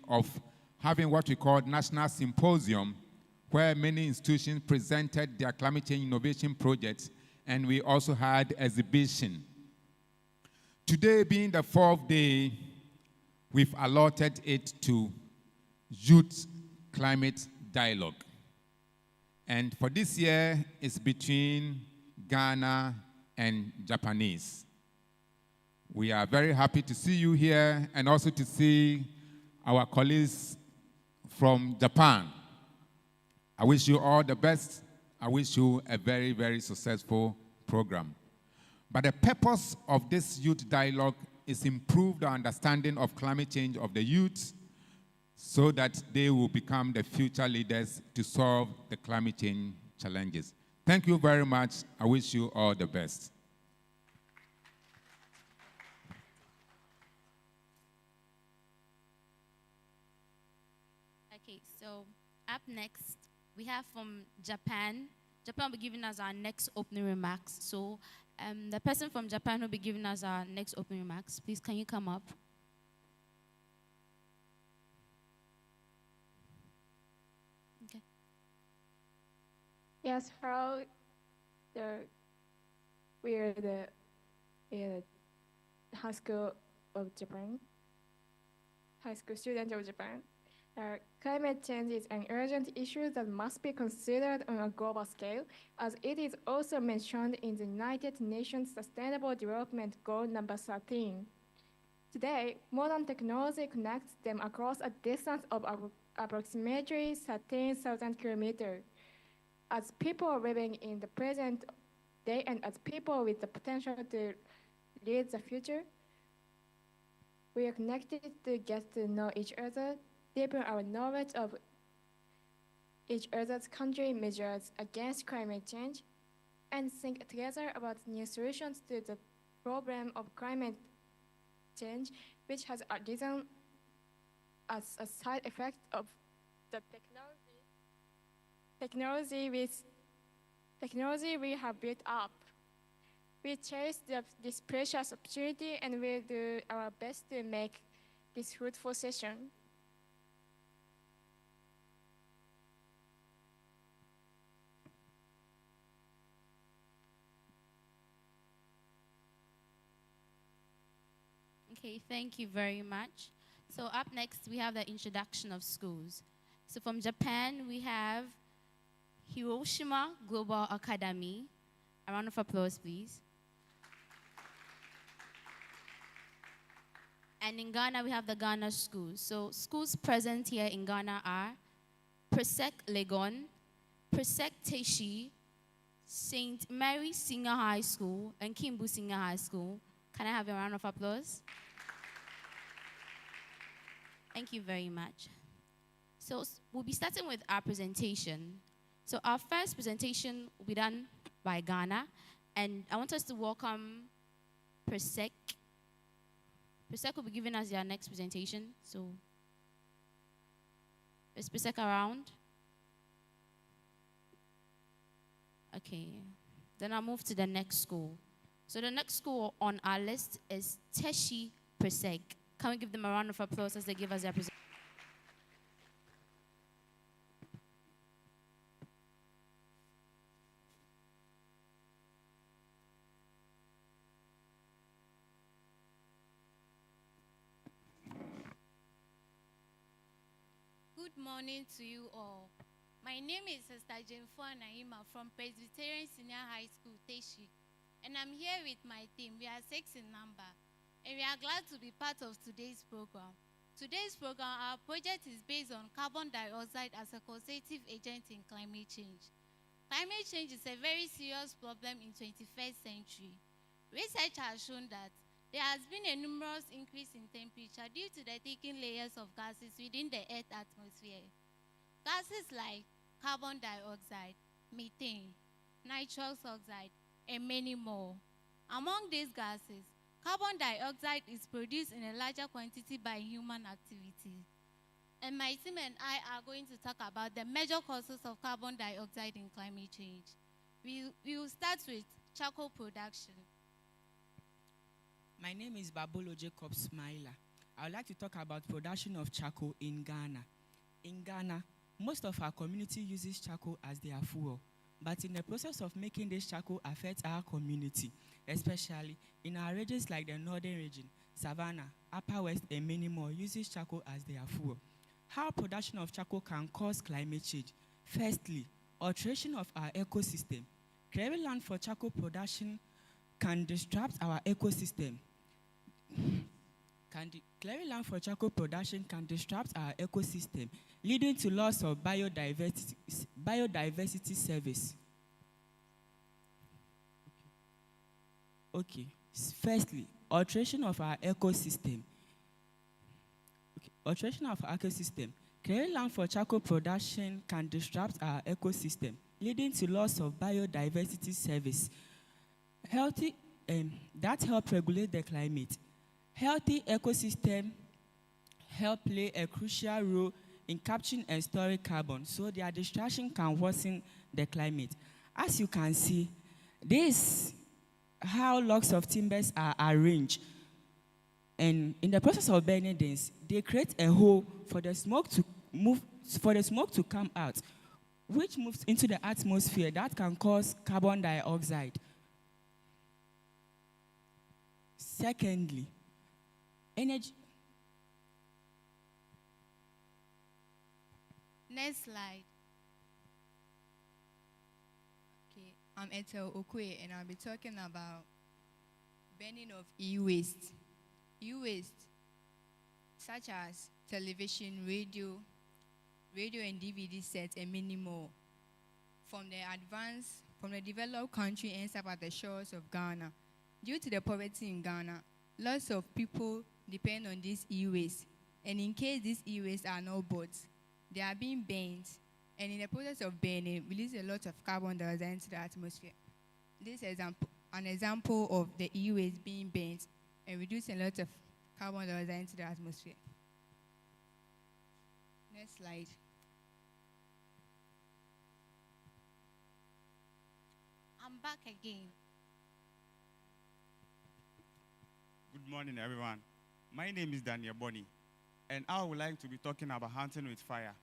of having what we call National Symposium, where many institutions presented their climate change innovation projects, and we also had exhibition. Today being the fourth day, we've allotted it to Youth Climate Dialogue. And for this year, it's between Ghana and Japanese. We are very happy to see you here and also to see our colleagues from Japan. I wish you all the best. I wish you a very, very successful program. But the purpose of this youth dialogue is improve the understanding of climate change of the youth so that they will become the future leaders to solve the climate change challenges. Thank you very much. I wish you all the best. Okay, so up next, we have from Japan. Japan will be giving us our next opening remarks. So the person from Japan will be giving us our next opening remarks. Please, can you come up? Okay. Yes, hello. We are the high school of Japan, high school student of Japan. Climate change is an urgent issue that must be considered on a global scale, as it is also mentioned in the United Nations Sustainable Development Goal number 13. Today, modern technology connects them across a distance of approximately 13,000 kilometers. As people living in the present day and as people with the potential to lead the future, we are connected to get to know each other, deepen our knowledge of each other's country measures against climate change, and think together about new solutions to the problem of climate change, which has arisen as a side effect of the technology we have built up. We cherish this precious opportunity and will do our best to make this fruitful session. Okay, thank you very much. So up next, we have the introduction of schools. So from Japan, we have Hiroshima Global Academy. A round of applause, please. And in Ghana, we have the Ghana schools. So schools present here in Ghana are Presec Legon, Presec Teshi, St. Mary Senior High School, and Kimbu Senior High School. Can I have a round of applause? Thank you very much. So we'll be starting with our presentation. So our first presentation will be done by Ghana, and I want us to welcome Presec. Presec will be giving us their next presentation. So is Presec around? Okay. Then I'll move to the next school. So the next school on our list is Teshi Presec. Can we give them a round of applause as they give us their presentation? Good morning to you all. My name is Sister Jennifer Naima from Presbyterian Senior High School, Teshi, and I'm here with my team. We are 6 in number, and we are glad to be part of today's program. Today's program, our project is based on carbon dioxide as a causative agent in climate change. Climate change is a very serious problem in 21st century. Research has shown that there has been a numerous increase in temperature due to the thickened layers of gases within the Earth's atmosphere. Gases like carbon dioxide, methane, nitrous oxide, and many more. Among these gases, carbon dioxide is produced in a larger quantity by human activity. And my team and I are going to talk about the major causes of carbon dioxide in climate change. We will start with charcoal production. My name is Babolo Jacob Smiler. I would like to talk about production of charcoal in Ghana. In Ghana, most of our community uses charcoal as their fuel. But in the process of making this charcoal affect our community, especially in our regions like the northern region, Savannah, Upper West, and many more uses charcoal as their fuel. How production of charcoal can cause climate change? Firstly, alteration of our ecosystem. Clearing land for charcoal production can disrupt our ecosystem. Clearing land for charcoal production can disrupt our ecosystem, leading to loss of biodiversity service. Okay. Firstly, alteration of our ecosystem. Alteration of our ecosystem. Clearing land for charcoal production can disrupt our ecosystem, leading to loss of biodiversity service. That help regulate the climate. Healthy ecosystem help play a crucial role in capturing and storing carbon, so their destruction can worsen the climate. As you can see, this how logs of timbers are arranged. And in the process of burning this, they create a hole for the smoke to come out, which moves into the atmosphere that can cause carbon dioxide. Secondly, energy. Next slide. Okay, I'm Ethel Okwe, and I'll be talking about burning of e-waste. E-waste, such as television, radio and DVD sets, and many more, from the developed country ends up at the shores of Ghana. Due to the poverty in Ghana, lots of people depend on this e-waste, and in case these e-waste are not bought, they are being burned, and in the process of burning, release a lot of carbon dioxide into the atmosphere. This is an example of the e-waste being burnt and reducing a lot of carbon dioxide into the atmosphere. Next slide. I'm back again. Good morning, everyone. My name is Daniel Bonny, and I would like to be talking about hunting with fire.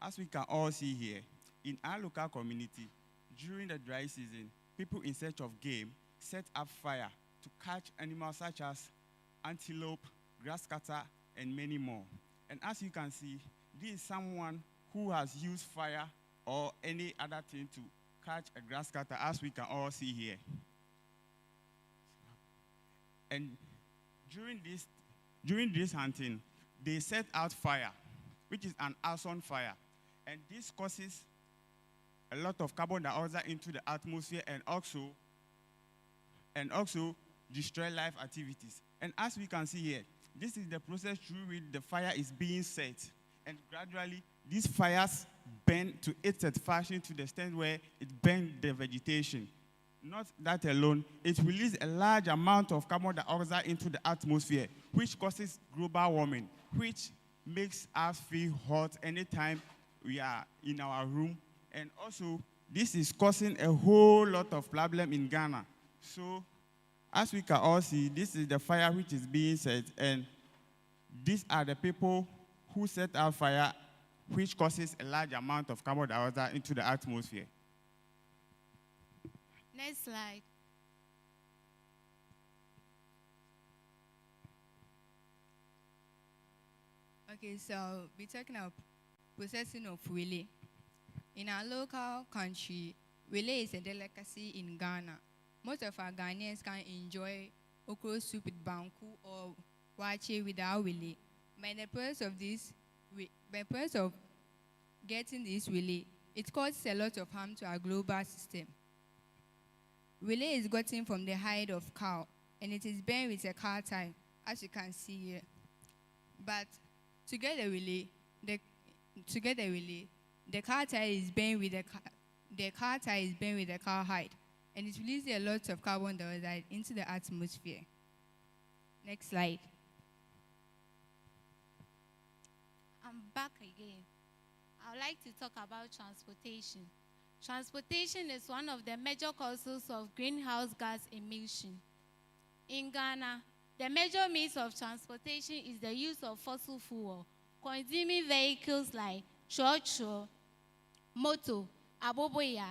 As we can all see here, in our local community, during the dry season, people in search of game set up fire to catch animals such as antelope, grass cutter, and many more. And as you can see, this is someone who has used fire or any other thing to catch a grass cutter, as we can all see here. And during this hunting, they set out fire, which is an arson fire. And this causes a lot of carbon dioxide into the atmosphere and also destroy life activities. And as we can see here, this is the process through which the fire is being set. And gradually, these fires burn to its satisfaction to the extent where it burns the vegetation. Not that alone, it releases a large amount of carbon dioxide into the atmosphere, which causes global warming, which makes us feel hot anytime we are in our room. And also, this is causing a whole lot of problem in Ghana. So, as we can all see, this is the fire which is being set, and these are the people who set out fire, which causes a large amount of carbon dioxide into the atmosphere. Next slide. Okay, so we're talking about processing of wele. In our local country, wele is a delicacy in Ghana. Most of our Ghanaians can enjoy okra soup with banku or wache without wele. By the process of getting this wele, it causes a lot of harm to our global system. Wele is gotten from the hide of cow, and it is burned with a car tire, as you can see here. But to get the wele, the car tire is burned with the cow hide, and it releases a lot of carbon dioxide into the atmosphere. Next slide. I'm back again. I would like to talk about transportation. Transportation is one of the major causes of greenhouse gas emission. In Ghana, The major means of transportation is the use of fossil fuel, consuming vehicles like choo-choo, motor, aboboya.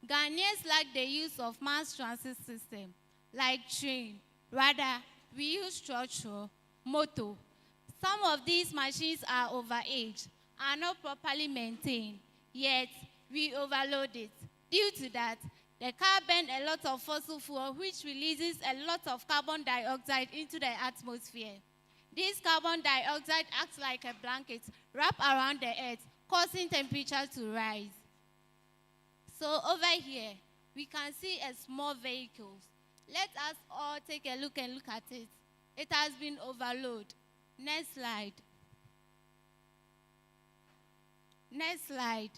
Ghanaians lack the use of mass transit system like train. Rather, we use choo-choo, motor. Some of these machines are overaged, are not properly maintained, yet we overload it. Due to that, the car burns a lot of fossil fuel, which releases a lot of carbon dioxide into the atmosphere. This carbon dioxide acts like a blanket wrapped around the earth, causing temperature to rise. So over here, we can see a small vehicle. Let us all take a look and look at it. It has been overloaded. Next slide. Next slide.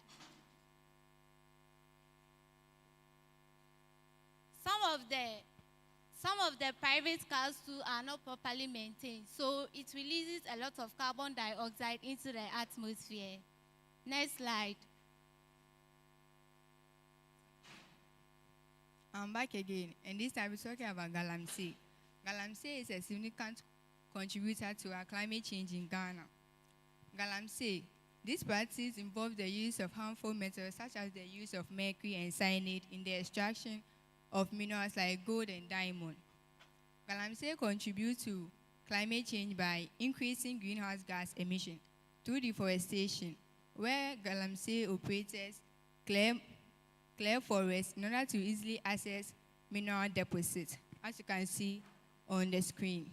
Some of the private cars too are not properly maintained, so it releases a lot of carbon dioxide into the atmosphere. Next slide. I'm back again, and this time we're talking about Galamsey. Galamsey is a significant contributor to our climate change in Ghana. Galamsey, this practice involves the use of harmful metals such as the use of mercury and cyanide in the extraction of minerals like gold and diamond. Galamsey contributes to climate change by increasing greenhouse gas emission through deforestation, where Galamsey operators clear forests in order to easily access mineral deposits, as you can see on the screen.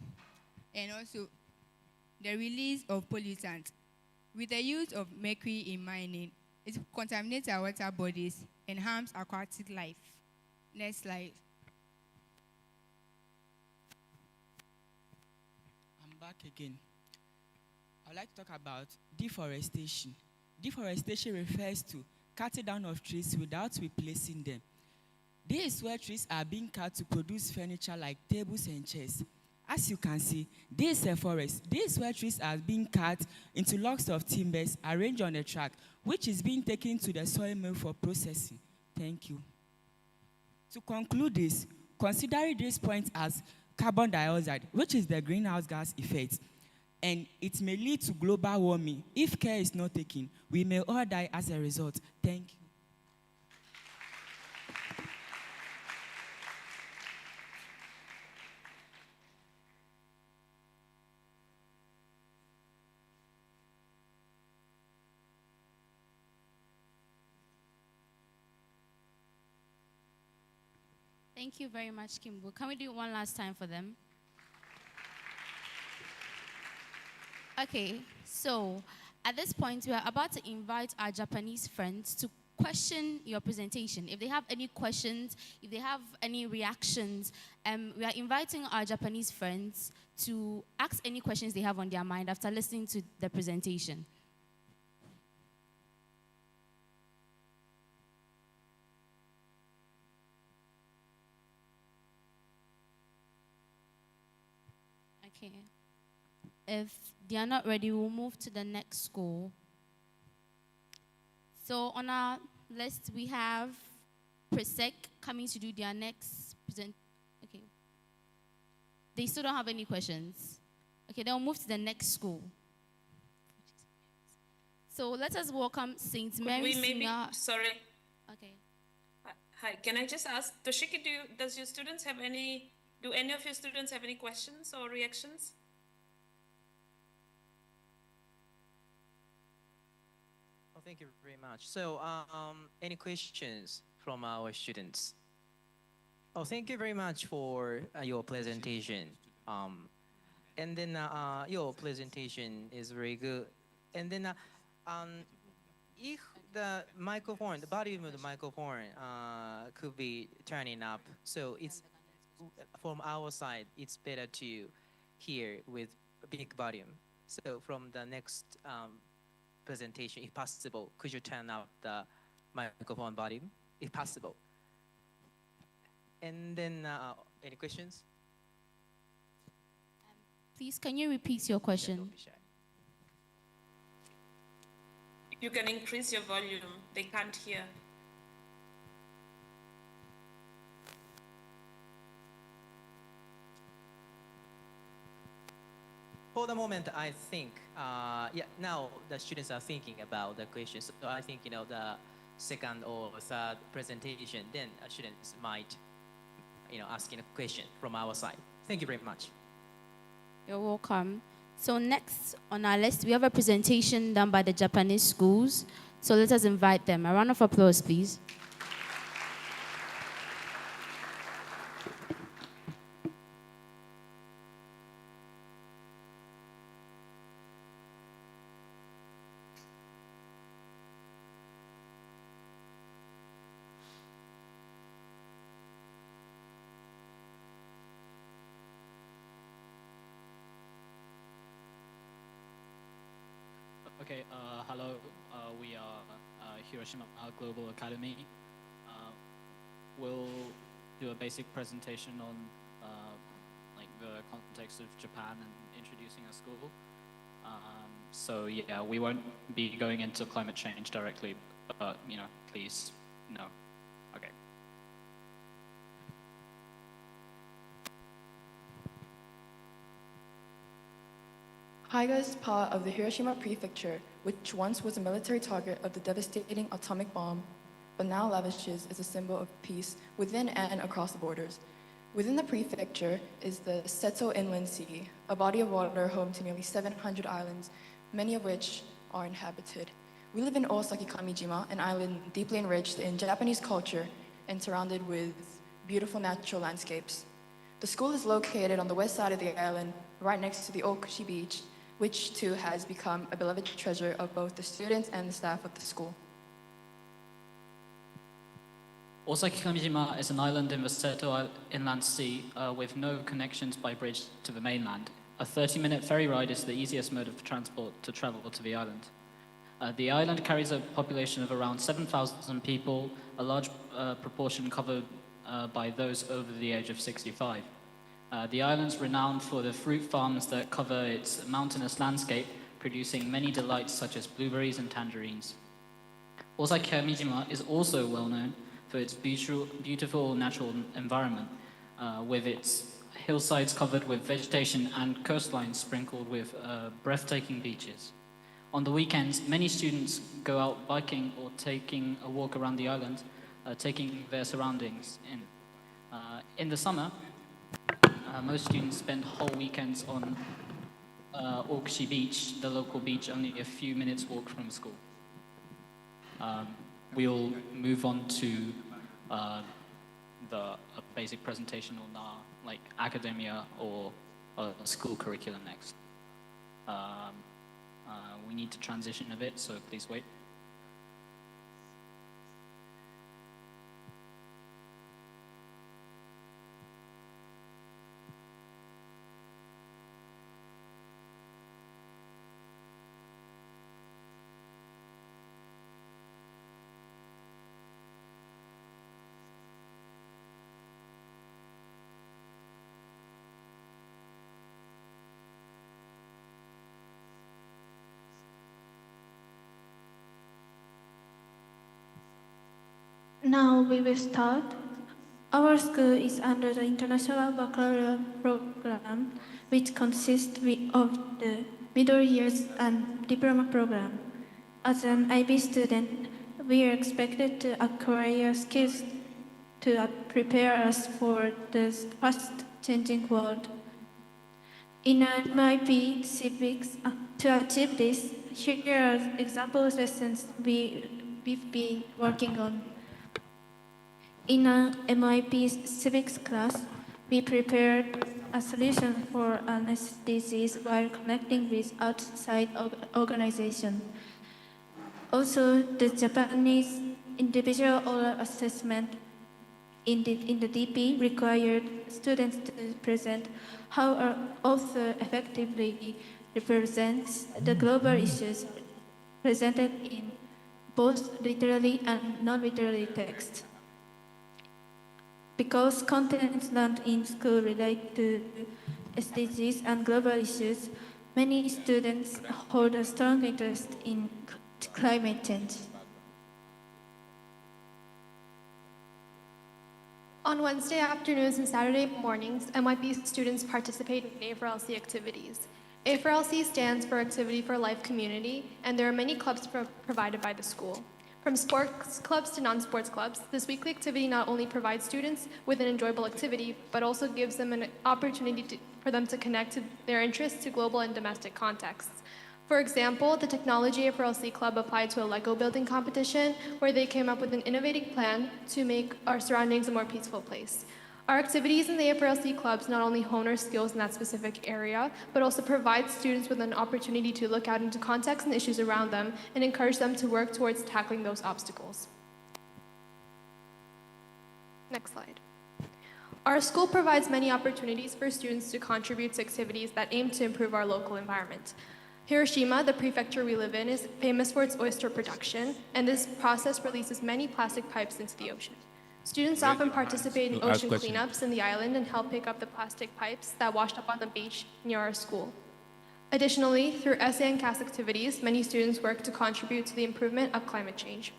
And also, the release of pollutants. With the use of mercury in mining, it contaminates our water bodies and harms aquatic life. Next slide. I'm back again. I would like to talk about deforestation. Deforestation refers to cutting down of trees without replacing them. This is where trees are being cut to produce furniture like tables and chairs. As you can see, this is a forest. This is where trees are being cut into logs of timbers arranged on a track, which is being taken to the soil mill for processing. Thank you. To conclude this, consider this point as carbon dioxide, which is the greenhouse gas effect, and it may lead to global warming. If care is not taken, we may all die as a result. Thank you. Thank you very much, Kimbo. Can we do it one last time for them? Okay, so at this point, we are about to invite our Japanese friends to question your presentation. If they have any questions, if they have any reactions, we are inviting our Japanese friends to ask any questions they have on their mind after listening to the presentation. Okay. If they are not ready, we'll move to the next school. So on our list, we have Presec coming to do their next present. Okay. They still don't have any questions. Okay, then we'll move to the next school. So let us welcome St. Mary Senior. Sorry. Okay. Hi, can I just ask, Toshiki, do any of your students have any questions or reactions? Oh, thank you very much. So, any questions from our students? Oh, thank you very much for your presentation. And then your presentation is very good. And then, if the microphone, the volume of the microphone could be turning up, so it's from our side, it's better to hear with a big volume. So from the next presentation, if possible, could you turn up the microphone volume, if possible? And then, any questions? Please, can you repeat your question? Don't be shy. You can increase your volume. They can't hear. the moment, I think, now the students are thinking about the questions. So I think, the second or third presentation, then students might, asking a question from our side. Thank you very much. You're welcome. So next on our list, we have a presentation done by the Japanese schools. So let us invite them. A round of applause, please. Okay, hello. We are Hiroshima Global Academy. We'll do a basic presentation on like the context of Japan and introducing a school. So yeah, we won't be going into climate change directly, but please, no. Okay. Haiga is part of the Hiroshima Prefecture, which once was a military target of the devastating atomic bomb, but now lavishes as a symbol of peace within and across the borders. Within the prefecture is the Seto Inland Sea, a body of water home to nearly 700 islands, many of which are inhabited. We live in Osaki Kamijima, an island deeply enriched in Japanese culture and surrounded with beautiful natural landscapes. The school is located on the west side of the island, right next to the Okushi Beach, which too has become a beloved treasure of both the students and the staff of the school. Osaki Kamijima is an island in the Seto Inland Sea with no connections by bridge to the mainland. A 30-minute ferry ride is the easiest mode of transport to travel to the island. The island carries a population of around 7,000 people, a large proportion covered by those over the age of 65. The island's renowned for the fruit farms that cover its mountainous landscape, producing many delights such as blueberries and tangerines. Osaki Kamijima is also well known for its beautiful natural environment, with its hillsides covered with vegetation and coastlines sprinkled with breathtaking beaches. On the weekends, many students go out biking or taking a walk around the island, taking their surroundings in. In the summer, most students spend whole weekends on Okushi Beach, the local beach only a few minutes walk from school. We'll move on to the basic presentation on our academia or school curriculum next. We need to transition a bit, so please wait. Now we will start. Our school is under the International Baccalaureate Program, which consists of the middle years and diploma program. As an IB student, we are expected to acquire skills to prepare us for the fast-changing world. In MIP civics, to achieve this, here are example lessons we've been working on. In an MIP civics class, we prepared a solution for an SDGs while connecting with outside organizations. Also, the Japanese individual oral assessment in the DP required students to present how an author effectively represents the global issues presented in both literary and non-literary text. Because contents learned in school relate to SDGs and global issues, many students hold a strong interest in climate change. On Wednesday afternoons and Saturday mornings, MIP students participate in AFRLC activities. A4LC stands for Activity for Life Community, and there are many clubs provided by the school. From sports clubs to non-sports clubs, this weekly activity not only provides students with an enjoyable activity, but also gives them an opportunity for them to connect to their interests to global and domestic contexts. For example, the Technology A4LC Club applied to a Lego building competition where they came up with an innovative plan to make our surroundings a more peaceful place. Our activities in the A4LC clubs not only hone our skills in that specific area, but also provide students with an opportunity to look out into contexts and issues around them and encourage them to work towards tackling those obstacles. Next slide. Our school provides many opportunities for students to contribute to activities that aim to improve our local environment. Hiroshima, the prefecture we live in, is famous for its oyster production, and this process releases many plastic pipes into the ocean. Students often participate in ocean cleanups in the island and help pick up the plastic pipes that washed up on the beach near our school. Additionally, through essay and CAS activities, many students work to contribute to the improvement of climate change.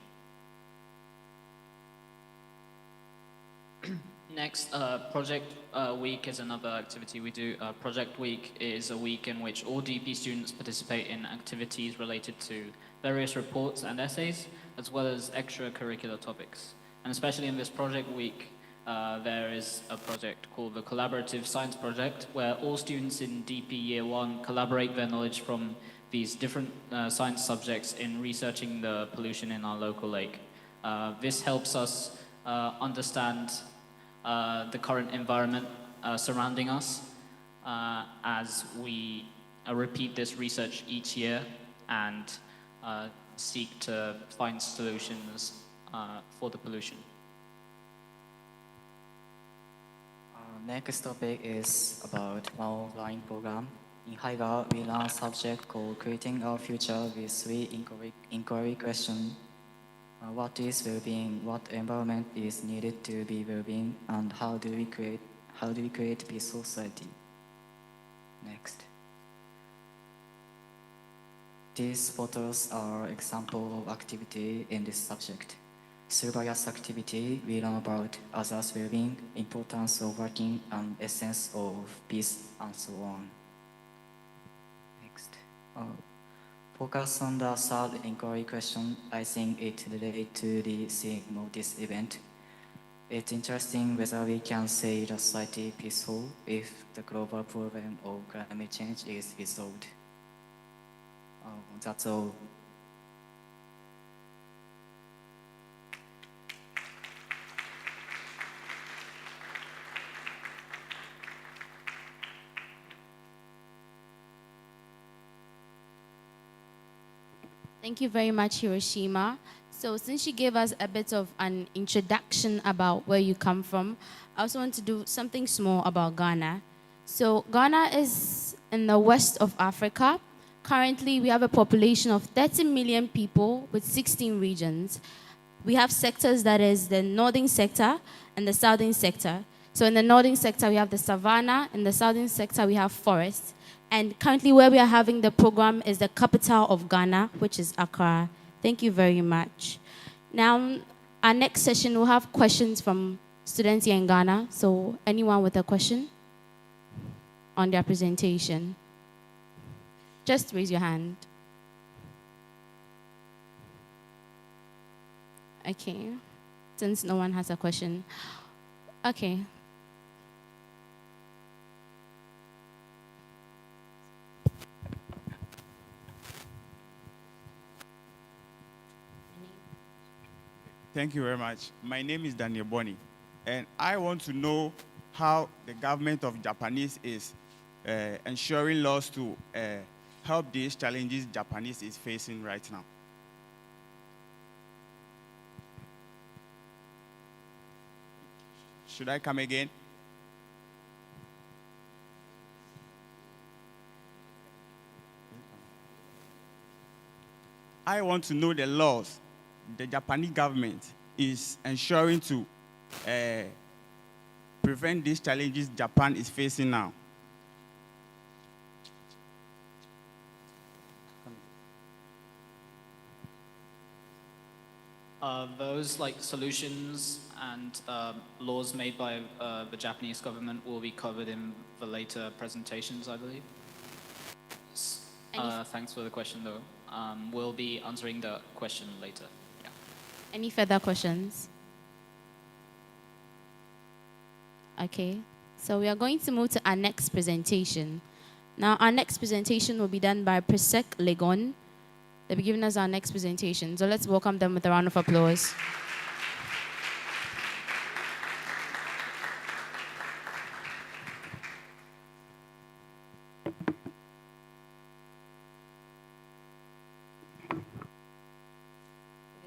Next, Project Week is another activity we do. Project Week is a week in which all DP students participate in activities related to various reports and essays, as well as extracurricular topics. And especially in this Project Week, there is a project called the Collaborative Science Project, where all students in DP Year 1 collaborate their knowledge from these different science subjects in researching the pollution in our local lake. This helps us understand the current environment surrounding us as we repeat this research each year and seek to find solutions for the pollution. Next topic is about our online program. In Haiga, we learn a subject called Creating Our Future with 3 inquiry questions. What is well-being? What environment is needed to be well-being? And how do we create peace society? Next. These photos are example of activity in this subject. Through various activity, we learn about others' well-being, importance of working, and essence of peace, and so on. Next. Focus on the third inquiry question. I think it relates to the theme of this event. It's interesting whether we can say the society peaceful if the global problem of climate change is resolved. That's all. Thank you very much, Hiroshima. So since you gave us a bit of an introduction about where you come from, I also want to do something small about Ghana. So Ghana is in the west of Africa. Currently, we have a population of 30 million people with 16 regions. We have sectors, that is the northern sector and the southern sector. So in the northern sector, we have the savanna. In the southern sector, we have forests. And currently where we are having the program is the capital of Ghana, which is Accra. Thank you very much. Now, our next session will have questions from students here in Ghana. So anyone with a question on their presentation? Just raise your hand. Okay, since no one has a question. Okay. Thank you very much. My name is Daniel Boni, and I want to know how the government of Japanese is ensuring laws to help these challenges Japanese is facing right now. Should I come again? I want to know the laws the Japanese government is ensuring to prevent these challenges Japan is facing now. Those solutions and laws made by the Japanese government will be covered in the later presentations, I believe. Thanks for the question, though. We'll be answering the question later. Yeah. Any further questions? Okay, so we are going to move to our next presentation. Now, our next presentation will be done by Presec Legon. They'll be giving us our next presentation. So let's welcome them with a round of applause.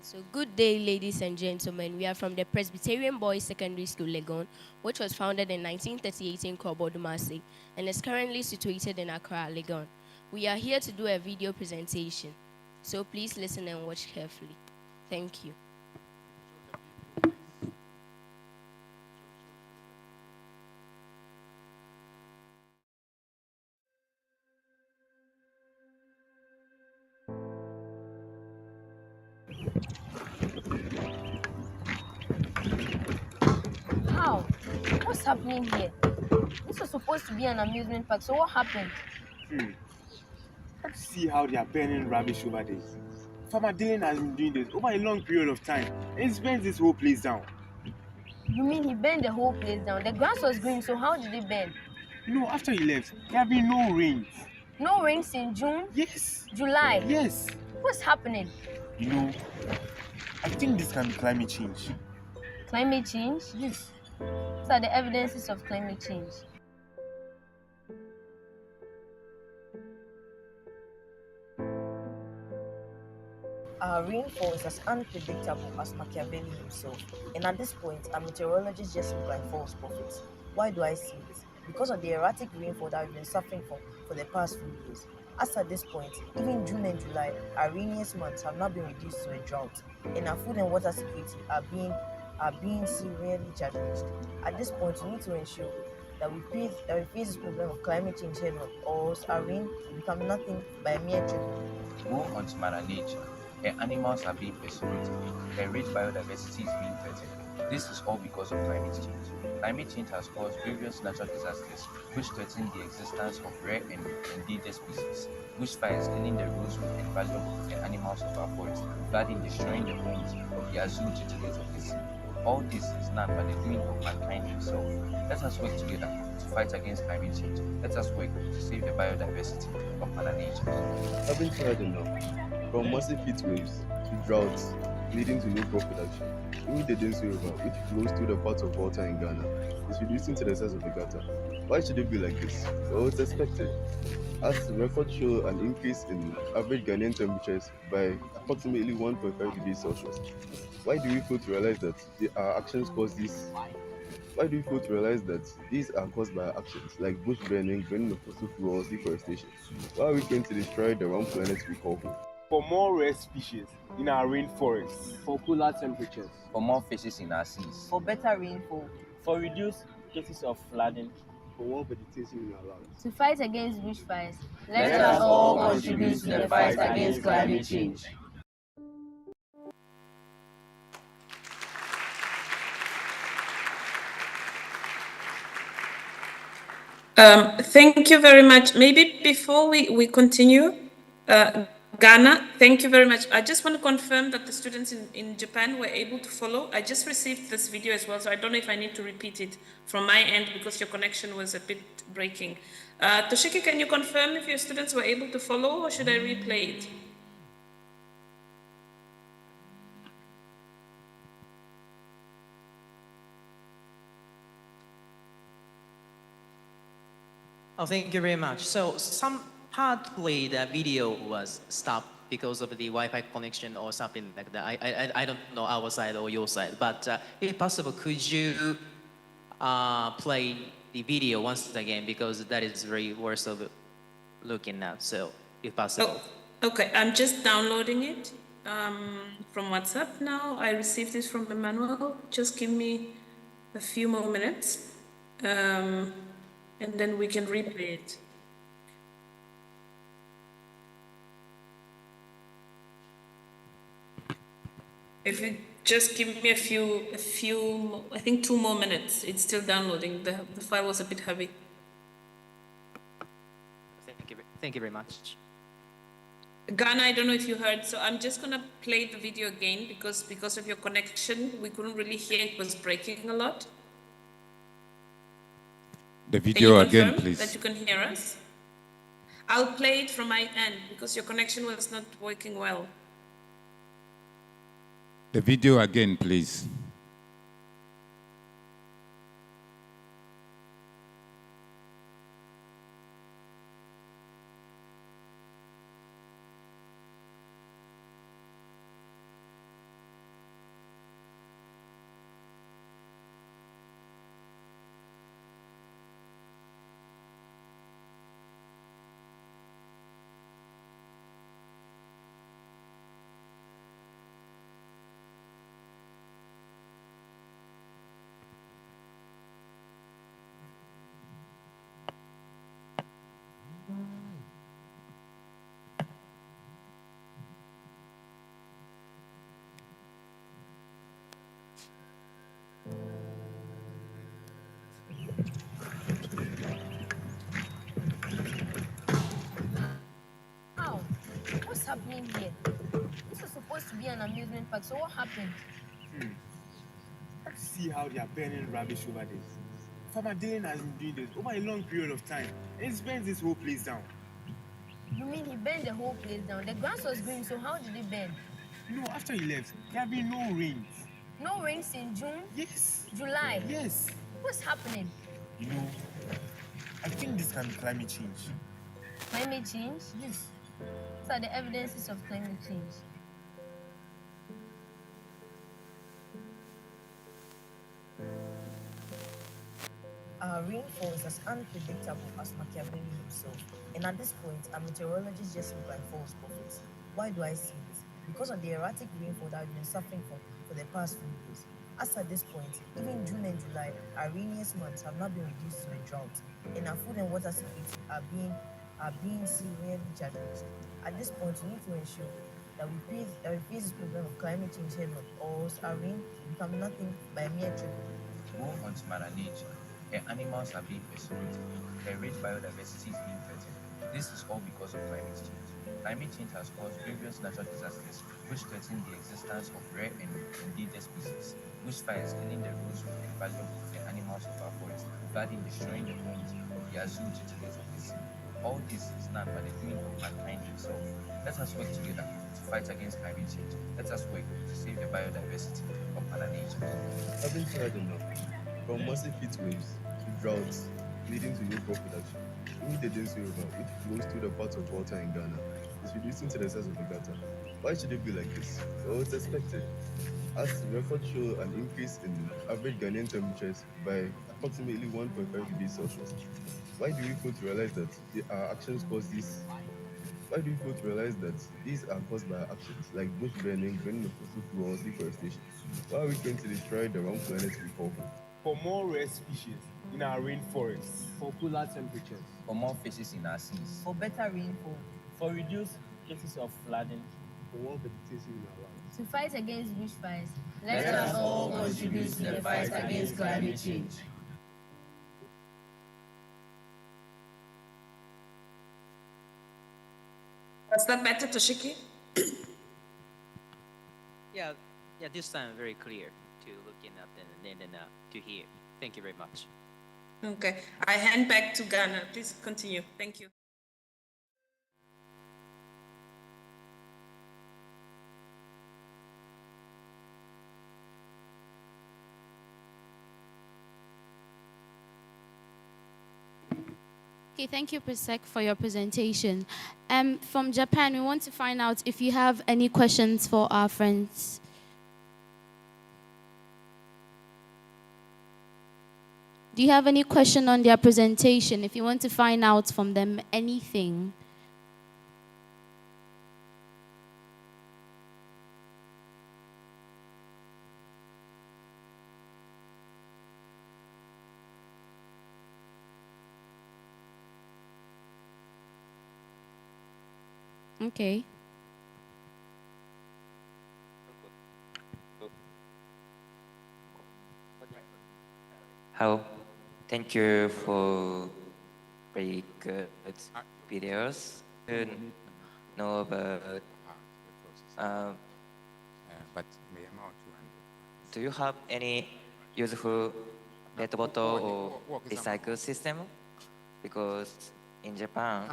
So good day, ladies and gentlemen. We are from the Presbyterian Boys Secondary School, Legon, which was founded in 1938 in Kobo, Dumasi, and is currently situated in Accra, Legon. We are here to do a video presentation, so please listen and watch carefully. Thank you. How? What's happening here? This was supposed to be an amusement park, so what happened? Let's see how they are burning rubbish over there. Farmer Dylan has been doing this over a long period of time, and he's burnt this whole place down. You mean he burned the whole place down? The grass was green, so how did it burn? No, after he left, there have been no rains. No rains in June? Yes. July? Yes. What's happening? You know, I think this can be climate change. Climate change? Yes. What are the evidences of climate change? Our rainfall is as unpredictable as Machiavelli himself, and at this point, our meteorologists just look like false prophets. Why do I say this? Because of the erratic rainfall that we've been suffering from for the past few years. As at this point, even June and July, our rainiest months have now been reduced to a drought, and our food and water security are being severely challenged. At this point, we need to ensure that we face this problem of climate change head on, or else our rain will become nothing but a mere trickle. More onto Mother Nature. Her animals are being persecuted, her rich biodiversity is being threatened. This is all because of climate change. Climate change has caused various natural disasters which threaten the existence of rare and endangered species, bushfires cleaning the rosewood and valuable and animals of our forests, flooding destroying the homes of the azure tutelates of the sea. All this is none but the doing of mankind himself. Let us work together to fight against climate change. Let us work to save the biodiversity of Mother Nature. Haven't you heard enough? From massive heat waves to droughts, leading to no crop production. Even the Densu River, which flows through the parts of water in Ghana, is reducing to the size of the gutter. Why should it be like this? Well, it's expected. As records show an increase in average Ghanaian temperatures by approximately 1.5 degrees Celsius. Why do we fail to realize that our actions cause this? Why do we fail to realize that these are caused by our actions, like bush burning of fossil fuels, deforestation? Why are we going to destroy the one planet we call home? For more rare species in our rainforests. For cooler temperatures. For more fishes in our seas. For better rainfall. For reduced cases of flooding. For more vegetation in our lands. To fight against bushfires, let us all contribute to the fight against climate change. Thank you very much. Maybe before we continue, Ghana, thank you very much. I just want to confirm that the students in Japan were able to follow. I just received this video as well, so I don't know if I need to repeat it from my end because your connection was a bit breaking. Toshiki, can you confirm if your students were able to follow, or should I replay it? Oh, thank you very much. So partly the video was stopped because of the Wi-Fi connection or something like that. I don't know our side or your side, but if possible, could you play the video once again, because that is very worth of looking at. So if possible. Oh, okay, I'm just downloading it from WhatsApp now. I received this from Emmanuel. Just give me a few more minutes. And then we can replay it. If you just give me a few, I think 2 more minutes. It's still downloading. The file was a bit heavy. Thank you very much. Ghana, I don't know if you heard, so I'm just gonna play the video again because of your connection, we couldn't really hear, it was breaking a lot. The Can you video again, confirm please. that you can hear us? I'll play it from my end because your connection was not working well. The video again, please. How? What's happening here? This was supposed to be an amusement park, so what happened? See how they are burning rubbish over there. Farmer Dylan has been doing this over a long period of time, and he's burnt this whole place down. You mean he burned the whole place down? The grass was green, so how did it burn? You know, after he left, there have been no rains. No rains in June? Yes. July? Yes. What's happening? You know, I think this can be climate change. Climate change? Yes. What are the evidences of climate change? Rainfall is as unpredictable as Machiavelli himself, and at this point, our meteorologists just look like false prophets. Why do I say this? Because of the erratic rainfall that we've been suffering from for the past few years. As at this point, even June and July, our rainiest months have not been reduced to a drought, and our food and water security are being severely challenged. At this point, we need to ensure that we face this problem of climate change head on, or else our rain will become nothing but a mere trickle. More onto Mother Nature. Her animals are being decimated. Her rich biodiversity is being threatened. This is all because of climate change. Climate change has caused various natural disasters which threaten the existence of rare and endangered species, bushfires killing the roots of the valuable the animals of our forest, flooding destroying the homes of the azure tutelates of the sea. All this is none but the doing of mankind himself. Let us work together to fight against climate change. Let us work to save the biodiversity of Mother Nature. Haven't you heard enough? From massive heat waves to droughts leading to low crop production, even the James River, which flows through the parts of water in Ghana, is reducing to the size of the gutter. Why should it be like this? Well, it's expected. As records show an increase in average Ghanaian temperatures by approximately 1.5 degrees Celsius. Why do we fail to realize that our actions cause this? Why do we fail to realize that these are caused by our actions, like bush burning of fossil fuels, deforestation? Why are we going to destroy the wrong planet we call home? For more rare species in our rainforests, for cooler temperatures, for more fishes in our seas, for better rainfall, for reduced cases of flooding, for more vegetation in our lands. To fight against bushfires, let us all contribute to the fight against climate change. Was that better, Toshiki? Yeah, this time very clear to looking at and then to hear. Thank you very much. Okay, I hand back to Ghana. Please continue. Thank you. Okay, thank you, Prisek, for your presentation. From Japan, we want to find out if you have any questions for our friends. Do you have any question on their presentation? If you want to find out from them anything. Okay. Hello. Thank you for very good videos. And know about. But Do you have any useful pet bottle or recycle system? Because in Japan,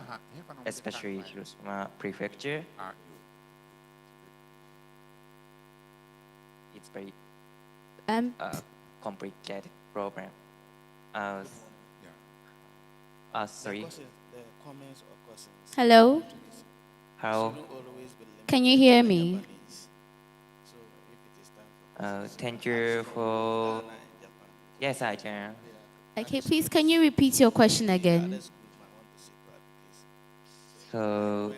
especially Hiroshima Prefecture, it's very complicated problem. Sorry. Hello? How? Can you hear me? Thank you for. Yes, I can. Okay, please, can you repeat your question again? So,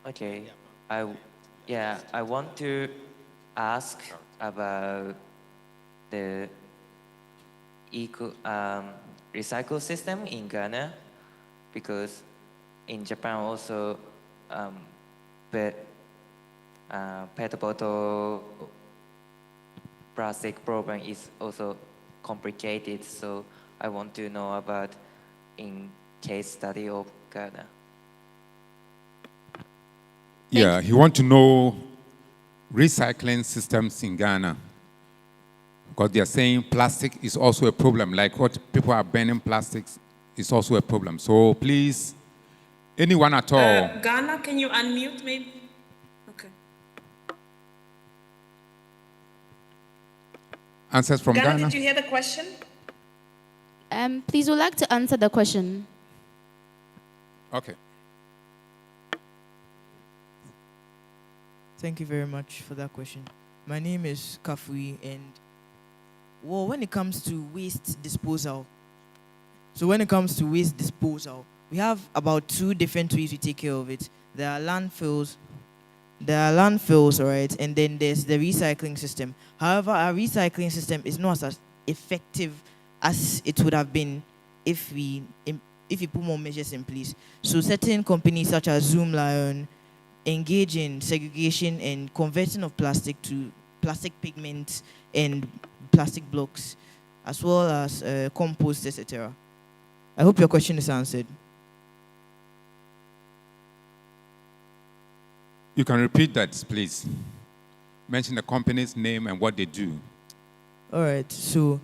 okay, I want to ask about the recycle system in Ghana, because in Japan also pet bottle plastic problem is also complicated. So I want to know about in case study of Ghana. Yeah, you want to know recycling systems in Ghana. Because they are saying plastic is also a problem. Like what people are burning plastics is also a problem. So please, anyone at all. Ghana, can you unmute maybe? Okay. Answers from Ghana? Did you hear the question? Please, would like to answer the question. Okay. Thank you very much for that question. My name is Kafui, and well, when it comes to waste disposal, we have about two different ways we take care of it. There are landfills, all right, and then there's the recycling system. However, our recycling system is not as effective as it would have been if we put more measures in place. So certain companies such as Zoom Lion engage in segregation and converting of plastic to plastic pigments and plastic blocks, as well as compost, etc. I hope your question is answered. You can repeat that, please. Mention the company's name and what they do. All right. So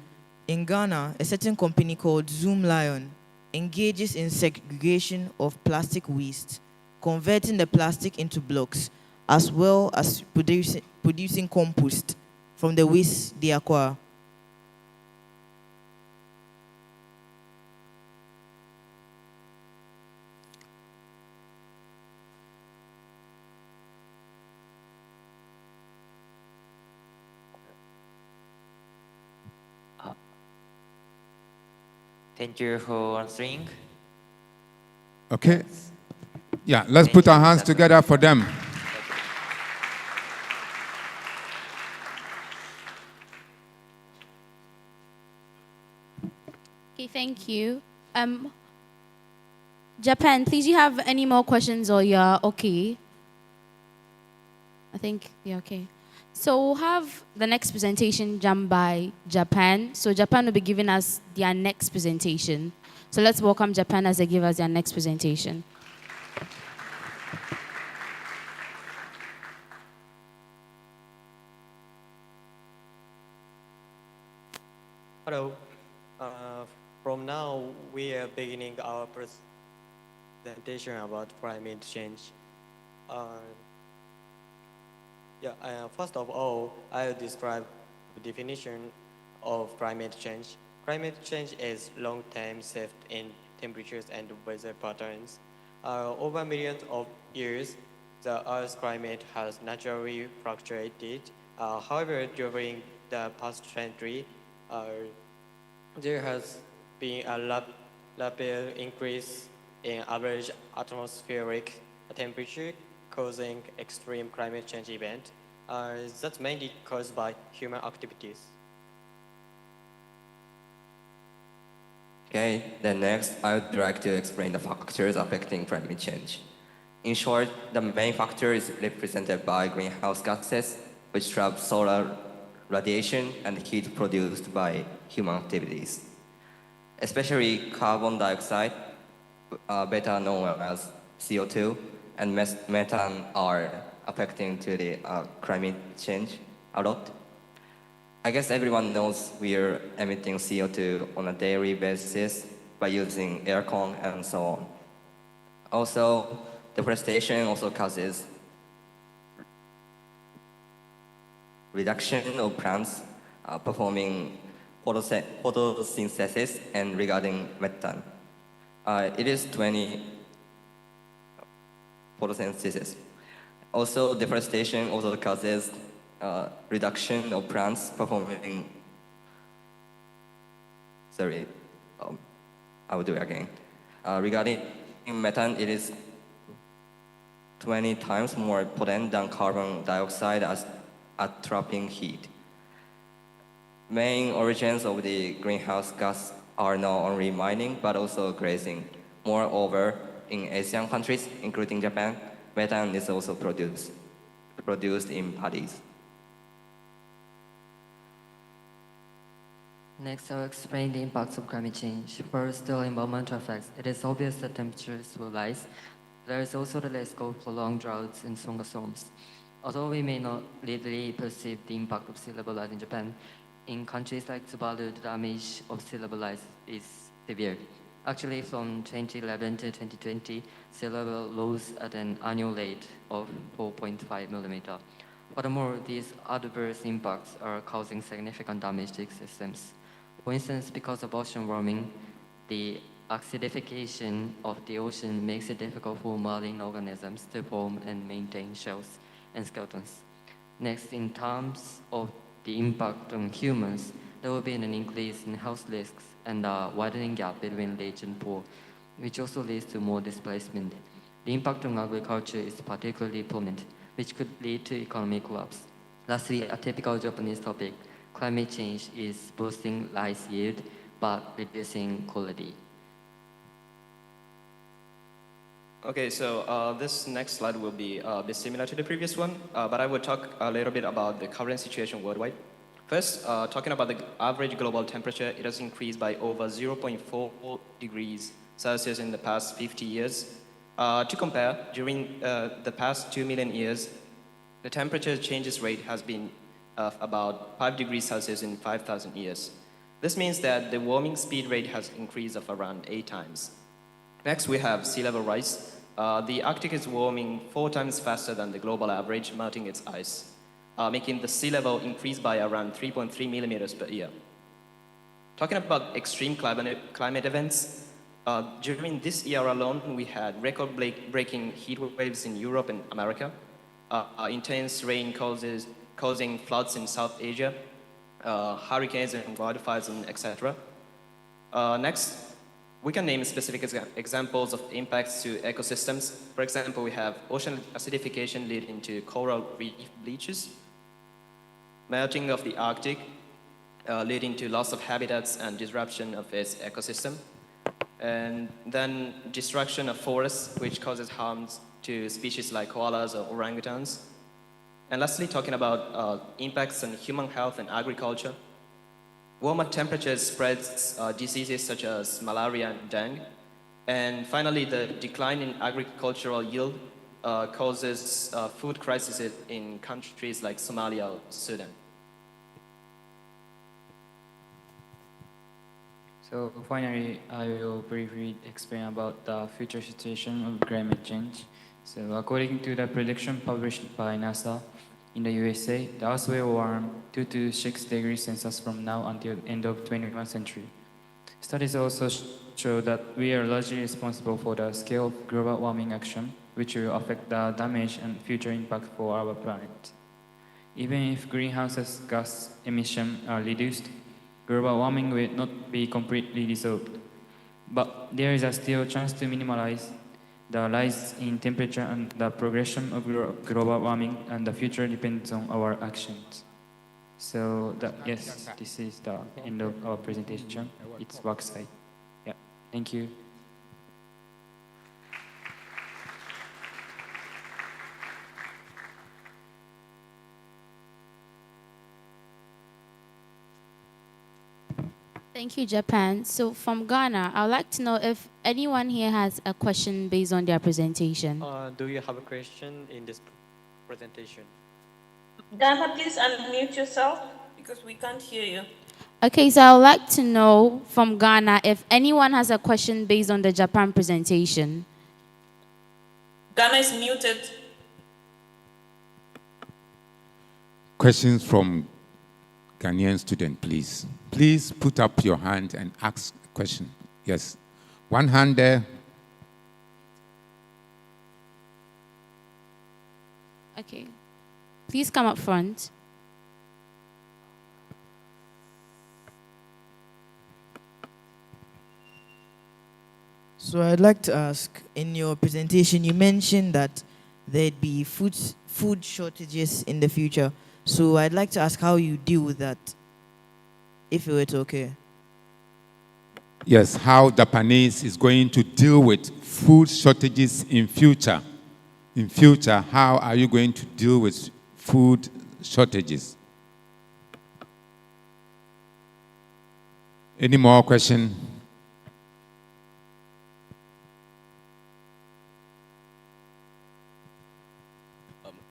in Ghana, a certain company called Zoom Lion engages in segregation of plastic waste, converting the plastic into blocks, as well as producing compost from the waste they acquire. Thank you for answering. Okay. Yeah, let's put our hands together for them. Okay, thank you. Japan, please, you have any more questions or you're okay? I think you're okay. So we'll have the next presentation done by Japan. So Japan will be giving us their next presentation. So let's welcome Japan as they give us their next presentation. Hello. From now, we are beginning our presentation about climate change. First of all, I'll describe the definition of climate change. Climate change is long-term shift in temperatures and weather patterns. Over millions of years, the Earth's climate has naturally fluctuated. However, during the past century, there has been a rapid increase in average atmospheric temperature, causing extreme climate change events. That's mainly caused by human activities. Okay, then next, I would like to explain the factors affecting climate change. In short, the main factor is represented by greenhouse gases, which trap solar radiation and heat produced by human activities. Especially carbon dioxide, better known as CO2 and methane are affecting to the climate change a lot. I guess everyone knows we are emitting CO2 on a daily basis by using aircon and so on. Also, deforestation also causes reduction of plants performing photosynthesis and regarding methane. It is 20 photosynthesis. Also, deforestation also causes reduction of plants performing, I will do it again. Regarding methane, it is 20 times more potent than carbon dioxide at trapping heat. Main origins of the greenhouse gas are not only mining, but also grazing. Moreover, in Asian countries, including Japan, methane is also produced in paddies. Next, I'll explain the impacts of climate change. First, the environmental effects. It is obvious that temperatures will rise. There is also the risk of prolonged droughts and stronger storms. Although we may not readily perceive the impact of sea level rise in Japan, in countries like Tuvalu, the damage of sea level rise is severe. Actually, from 2011 to 2020, sea level rose at an annual rate of 4.5 millimeter. Furthermore, these adverse impacts are causing significant damage to ecosystems. For instance, because of ocean warming, the acidification of the ocean makes it difficult for marine organisms to form and maintain shells and skeletons. Next, in terms of the impact on humans, there will be an increase in health risks and a widening gap between rich and poor, which also leads to more displacement. The impact on agriculture is particularly prominent, which could lead to economic collapse. Lastly, a typical Japanese topic, climate change is boosting rice yield, but reducing quality. Okay, so this next slide will be a bit similar to the previous one, but I will talk a little bit about the current situation worldwide. First, talking about the average global temperature, it has increased by over 0.4 degrees Celsius in the past 50 years. To compare, during the past 2 million years, the temperature changes rate has been about 5 degrees Celsius in 5,000 years. This means that the warming speed rate has increased of around 8 times. Next, we have sea level rise. The Arctic is warming 4 times faster than the global average, melting its ice, making the sea level increase by around 3.3 millimeters per year. Talking about extreme climate events, during this year alone, we had record-breaking heat waves in Europe and America, intense rain causing floods in South Asia, hurricanes and wildfires, and etc. Next, we can name specific examples of impacts to ecosystems. For example, we have ocean acidification leading to coral reef bleaches, melting of the Arctic leading to loss of habitats and disruption of its ecosystem, and then destruction of forests, which causes harms to species like koalas or orangutans. And lastly, talking about impacts on human health and agriculture. Warmer temperatures spreads diseases such as malaria and dengue. And finally, the decline in agricultural yield causes food crises in countries like Somalia or Sudan. So finally, I will briefly explain about the future situation of climate change. So according to the prediction published by NASA, in the USA, the Earth will warm 2 to 6 degrees Celsius from now until the end of the 21st century. Studies also show that we are largely responsible for the scale of global warming action, which will affect the damage and future impact for our planet. Even if greenhouse gas emissions are reduced, global warming will not be completely resolved. But there is still a chance to minimize the rise in temperature, and the progression of global warming and the future depends on our actions. So yes, this is the end of our presentation. It's worksite. Yeah, thank you. Thank you, Japan. So from Ghana, I would like to know if anyone here has a question based on their presentation? Do you have a question in this presentation? Ghana, please unmute yourself because we can't hear you. Okay, so I would like to know from Ghana if anyone has a question based on the Japan presentation. Ghana is muted. Questions from Ghanaian student, please. Please put up your hand and ask a question. Yes. One hand there. Okay. Please come up front. So I'd like to ask, in your presentation, you mentioned that there'd be food shortages in the future. So I'd like to ask how you deal with that, if it's okay. Yes, how Japanese is going to deal with food shortages in future. In future, how are you going to deal with food shortages? Any more questions?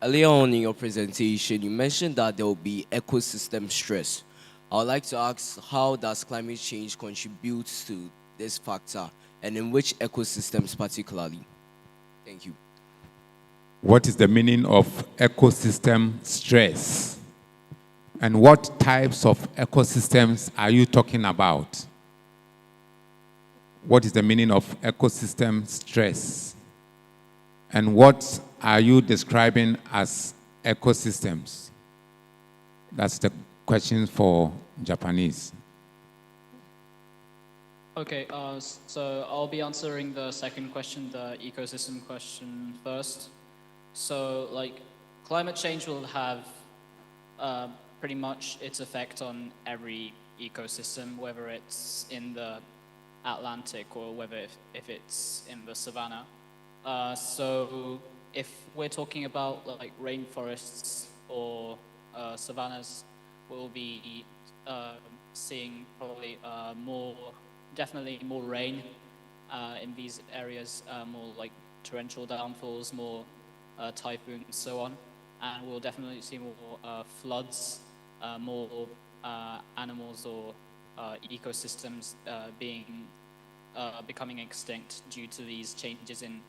Earlier on in your presentation, you mentioned that there will be ecosystem stress. I would like to ask, how does climate change contribute to this factor, and in which ecosystems particularly? Thank you. What is the meaning of ecosystem stress? And what types of ecosystems are you talking about? What is the meaning of ecosystem stress? And what are you describing as ecosystems? That's the question for Japanese. Okay, so I'll be answering the second question, the ecosystem question first. So, like, climate change will have pretty much its effect on every ecosystem, whether it's in the Atlantic or whether if it's in the savannah. So if we're talking about like rainforests or savannas, we'll be seeing probably definitely more rain in these areas, more like torrential downfalls, more typhoons, so on. And we'll definitely see more floods, more animals or ecosystems becoming extinct due to these changes in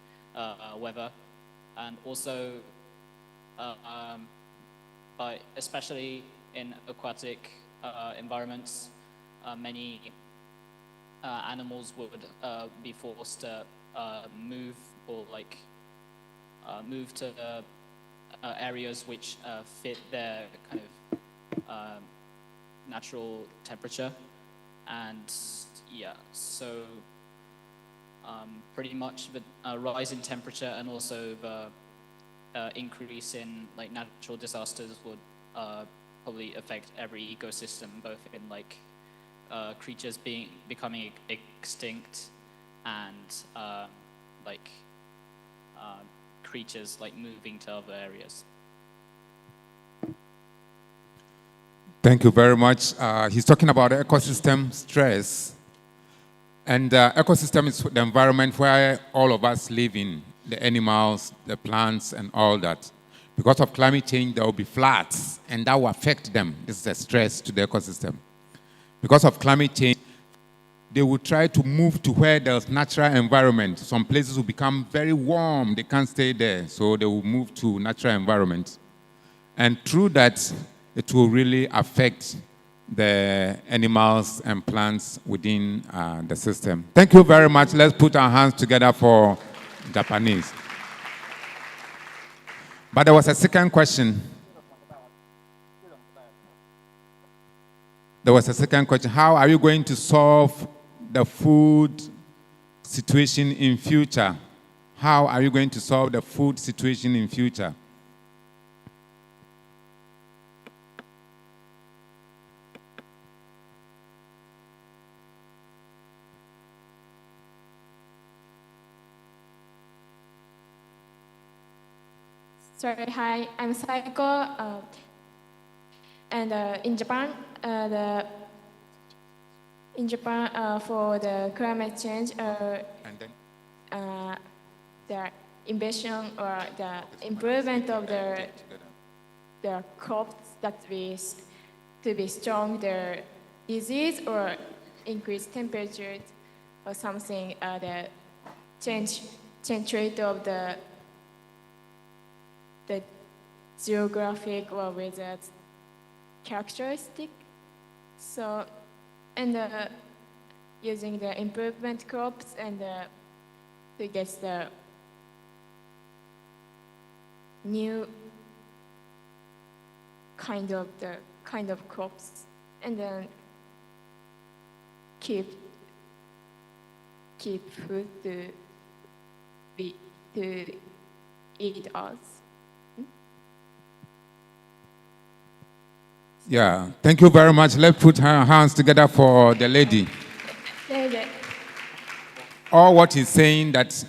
weather, and also, especially in aquatic environments, many animals would be forced to move or move to areas which fit their kind of natural temperature, and yeah, so. Pretty much the rise in temperature and also the increase in like natural disasters would probably affect every ecosystem, both in like creatures becoming extinct and creatures like moving to other areas. Thank you very much. He's talking about ecosystem stress. And ecosystem is the environment where all of us live in, the animals, the plants, and all that. Because of climate change, there will be floods, and that will affect them. This is a stress to the ecosystem. Because of climate change, they will try to move to where there's natural environment. Some places will become very warm. They can't stay there, so they will move to natural environment. And through that, it will really affect the animals and plants within the system. Thank you very much. Let's put our hands together for Japanese. But there was a second question. There was a second question. How are you going to solve the food situation in future? How are you going to solve the food situation in future? Sorry, hi, I'm Saiko, and in Japan, for the climate change, and the invasion or the improvement of the crops that risk to be strong, their disease or increased temperatures or something, the change rate of the geographic or weather characteristic. So, and using the improvement crops and to get the new kind of crops, and then keep food to eat us. Yeah, thank you very much. Let's put our hands together for the lady. All what he's saying that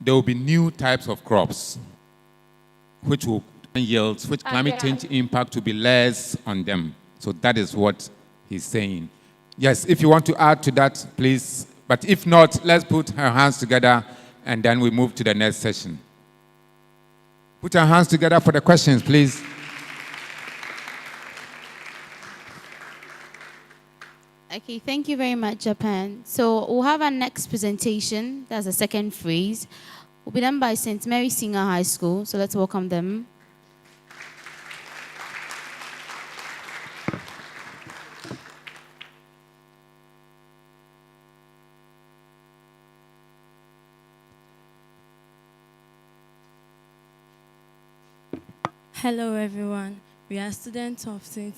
there will be new types of crops which will yield, which climate change impact will be less on them. So that is what he's saying. Yes, if you want to add to that, please. But if not, let's put our hands together and then we move to the next session. Put our hands together for the questions, please. Okay, thank you very much, Japan. So we'll have our next presentation. That's the second phrase. Will be done by St. Mary Senior High School. So let's welcome them. Hello, everyone. We are students of St.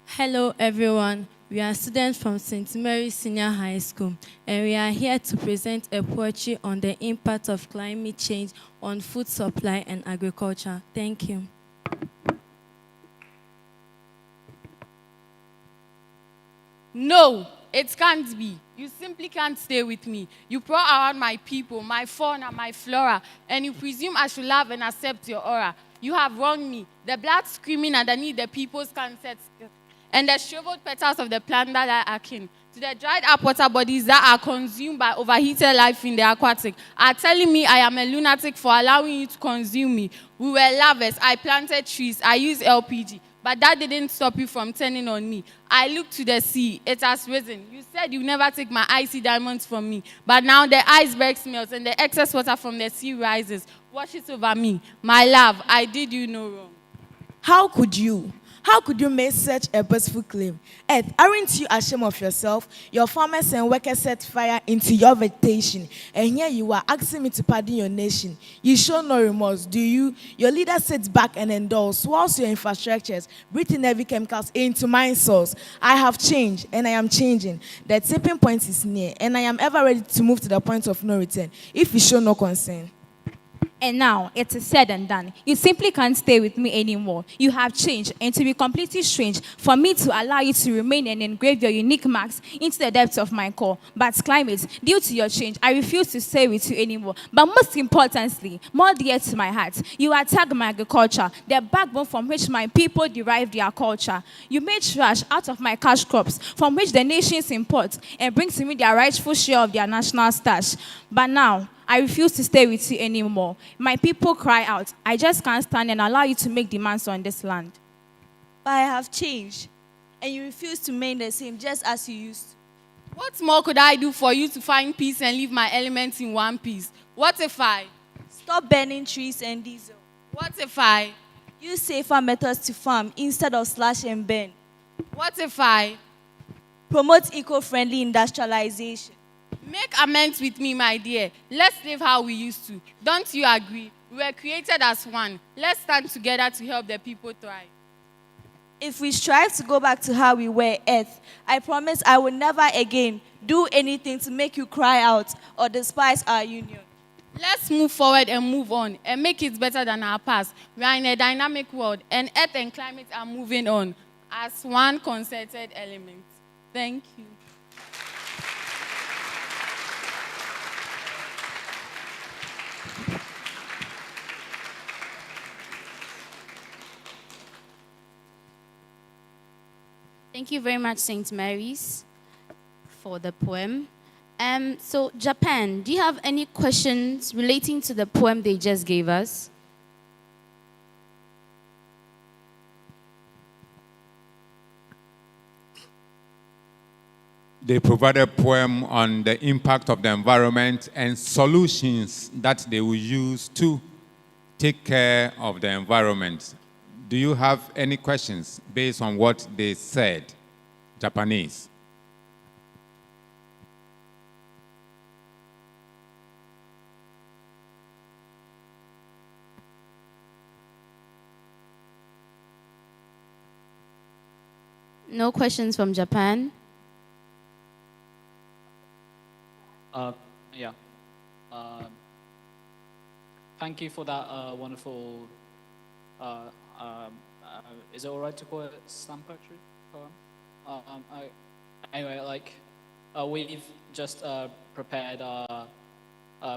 Hello, everyone. We are students from St. Mary Senior High School, and we are here to present a poetry on the impact of climate change on food supply and agriculture. Thank you. No, it can't be. You simply can't stay with me. You pour around my people, my fauna, my flora, and you presume I should love and accept your aura. You have wronged me. The blood screaming underneath the people's cancer, and the shriveled petals of the plant that are akin, to the dried up water bodies that are consumed by overheated life in the aquatic, are telling me I am a lunatic for allowing you to consume me. We were lovers. I planted trees. I used LPG. But that didn't stop you from turning on me. I looked to the sea. It has risen. You said you never take my icy diamonds from me. But now the iceberg melts and the excess water from the sea rises. Wash it over me. My love, I did you no wrong. How could you? How could you make such a boastful claim? Earth, aren't you ashamed of yourself? Your farmers and workers set fire into your vegetation, and here you are asking me to pardon your nation. You show no remorse, do you? Your leader sits back and endorses, whilst your infrastructures breathing heavy chemicals into my source. I have changed, and I am changing. The tipping point is near, and I am ever ready to move to the point of no return, if you show no concern. And now, it is said and done. You simply can't stay with me anymore. You have changed, and to be completely strange, for me to allow you to remain and engrave your unique marks into the depths of my core. But climate, due to your change, I refuse to stay with you anymore. But most importantly, more dear to my heart, you attack my agriculture, the backbone from which my people derive their culture. You made trash out of my cash crops, from which the nations import and bring to me their rightful share of their national stash. But now, I refuse to stay with you anymore. My people cry out. I just can't stand and allow you to make demands on this land. But I have changed, and you refuse to remain the same, just as you used to. What more could I do for you to find peace and leave my elements in one piece? What if I stop burning trees and diesel? What if I use safer methods to farm instead of slash and burn? What if I promote eco-friendly industrialization? Make amends with me, my dear. Let's live how we used to. Don't you agree? We were created as one. Let's stand together to help the people thrive. If we strive to go back to how we were, Earth, I promise I will never again do anything to make you cry out or despise our union. Let's move forward and move on and make it better than our past. We are in a dynamic world, and Earth and climate are moving on as one concerted element. Thank you. Thank you very much, St. Mary's, for the poem. So Japan, do you have any questions relating to the poem they just gave us? They provided a poem on the impact of the environment and solutions that they will use to take care of the environment. Do you have any questions based on what they said, Japanese? No questions from Japan? Yeah. Thank you for that wonderful. Is it all right to call it slam poetry poem? Anyway, we've just prepared our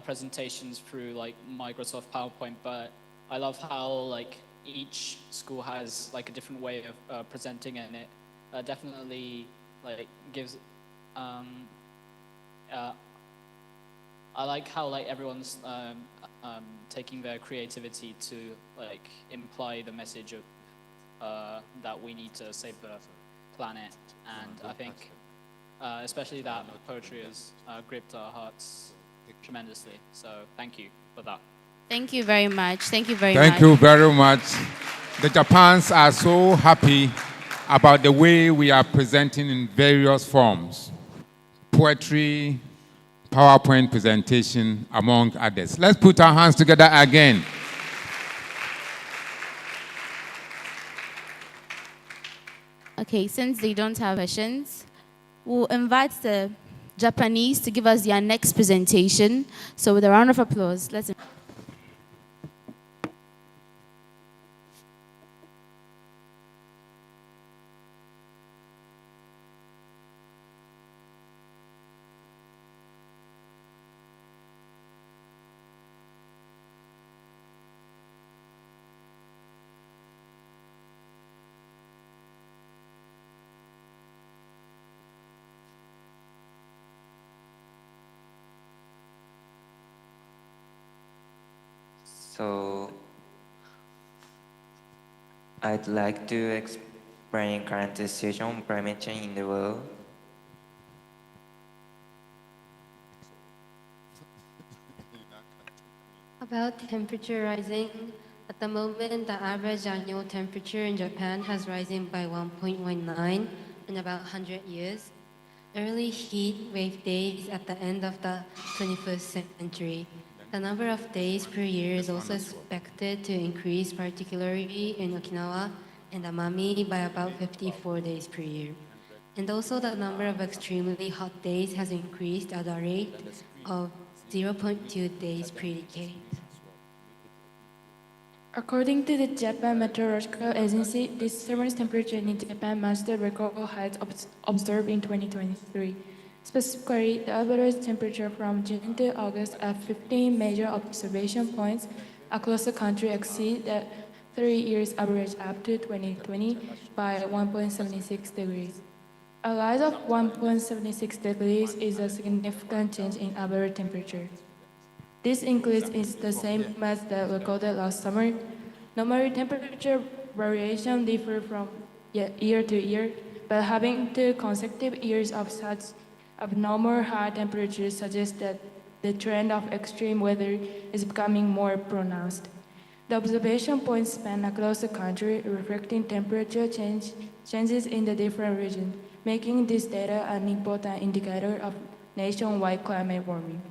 presentations through Microsoft PowerPoint, but I love how each school has a different way of presenting it, and it definitely gives. I like how everyone's taking their creativity to imply the message of that we need to save the planet, and I think especially that poetry has gripped our hearts tremendously. So thank you for that. Thank you very much. Thank you very much. Thank you very much. The Japans are so happy about the way we are presenting in various forms. Poetry, PowerPoint presentation, among others. Let's put our hands together again. Okay, since they don't have questions, we'll invite the Japanese to give us their next presentation. So with a round of applause, let's. So I'd like to explain current situation on climate change in the world. About temperature rising, at the moment, the average annual temperature in Japan has risen by 1.19 in about 100 years. Early heat wave days at the end of the 21st century. The number of days per year is also expected to increase, particularly in Okinawa and Amami, by about 54 days per year. And also the number of extremely hot days has increased at a rate of 0.2 days per decade. According to the Japan Meteorological Agency, this summer's temperature in Japan matched the record heights observed in 2023. Specifically, the average temperature from June to August at 15 major observation points across the country exceeded the 3 years average up to 2020 by 1.76 degrees. A rise of 1.76 degrees is a significant change in average temperature. This increase is the same as that recorded last summer. Normally, temperature variation differ from year to year, but having 2 consecutive years of such abnormal high temperatures suggests that the trend of extreme weather is becoming more pronounced. The observation points span across the country, reflecting temperature changes in the different regions, making this data an important indicator of nationwide climate warming.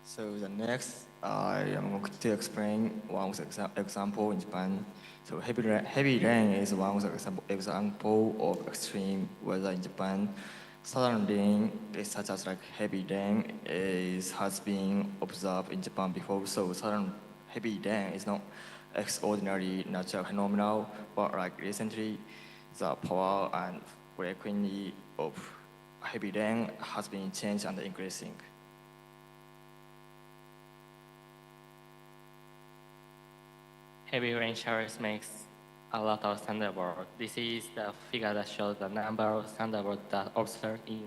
So the next, I am going to explain one example in Japan. So heavy rain is one example of extreme weather in Japan. Sudden rain, such as heavy rain, has been observed in Japan before. So sudden heavy rain is not extraordinary natural phenomenon, but recently, the power and frequency of heavy rain has been changed and increasing. Heavy rain showers makes a lot of thunderbirds. This is the figure that shows the number of thunderbirds that observed in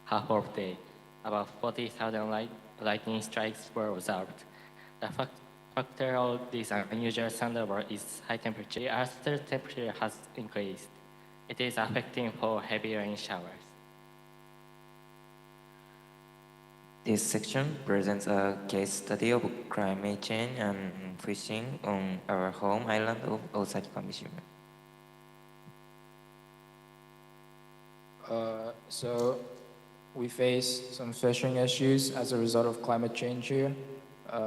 half of day. About 40,000 lightning strikes were observed. The factor of this unusual thunderbird is high temperature. The Earth's temperature has increased. It is affecting for heavy rain showers. This section presents a case study of climate change and fishing on our home island of Osaki Kamishima. So we face some fishing issues as a result of climate change here.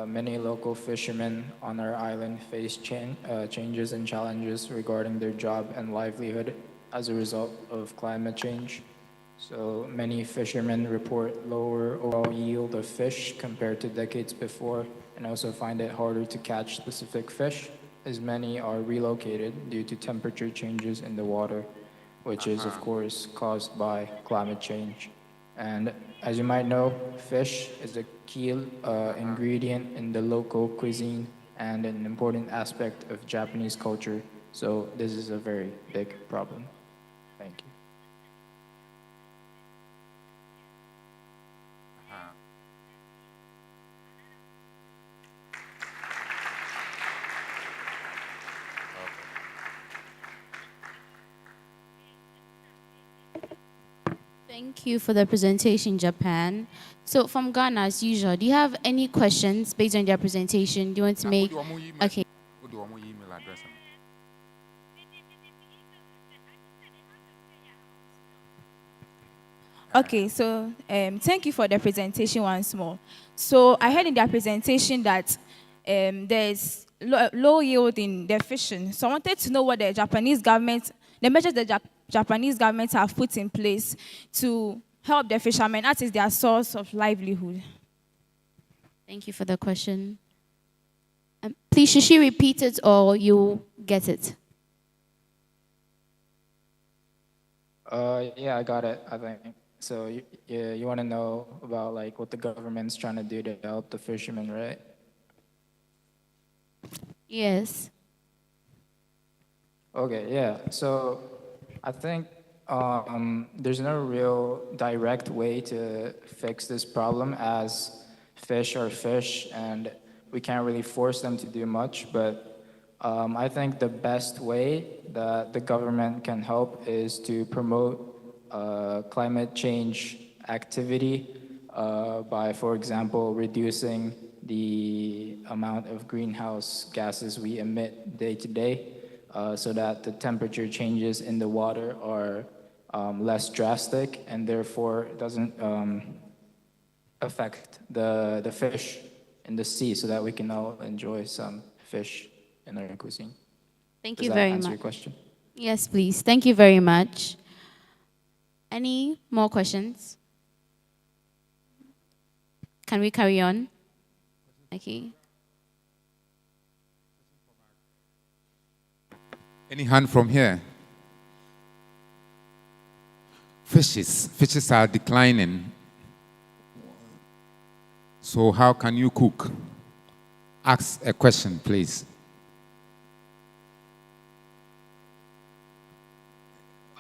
Many local fishermen on our island face changes and challenges regarding their job and livelihood as a result of climate change. So many fishermen report lower overall yield of fish compared to decades before, and also find it harder to catch specific fish, as many are relocated due to temperature changes in the water, which is of course caused by climate change. And as you might know, fish is a key ingredient in the local cuisine and an important aspect of Japanese culture. So this is a very big problem. Thank you. Thank you for the presentation, Japan. So from Ghana, as usual, do you have any questions based on their presentation? Do you want to make? Okay. Okay, so thank you for the presentation once more. So I heard in their presentation that there's low yield in the fishing. So I wanted to know what the Japanese government, the measures the Japanese government have put in place to help the fishermen. That is their source of livelihood. Thank you for the question. Please, should she repeat it or you get it? Yeah, I got it, I think. So you want to know about like what the government's trying to do to help the fishermen, right? Yes. Okay, yeah. So I think there's no real direct way to fix this problem, as fish are fish and we can't really force them to do much. But I think the best way that the government can help is to promote climate change activity by, for example, reducing the amount of greenhouse gases we emit day to day, so that the temperature changes in the water are less drastic and therefore doesn't affect the fish in the sea, so that we can all enjoy some fish in our cuisine. Thank you Does that very answer much. your question? Yes, please. Thank you very much. Any more questions? Can we carry on? Okay. Any hand from here? Fishes are declining. So how can you cook? Ask a question, please.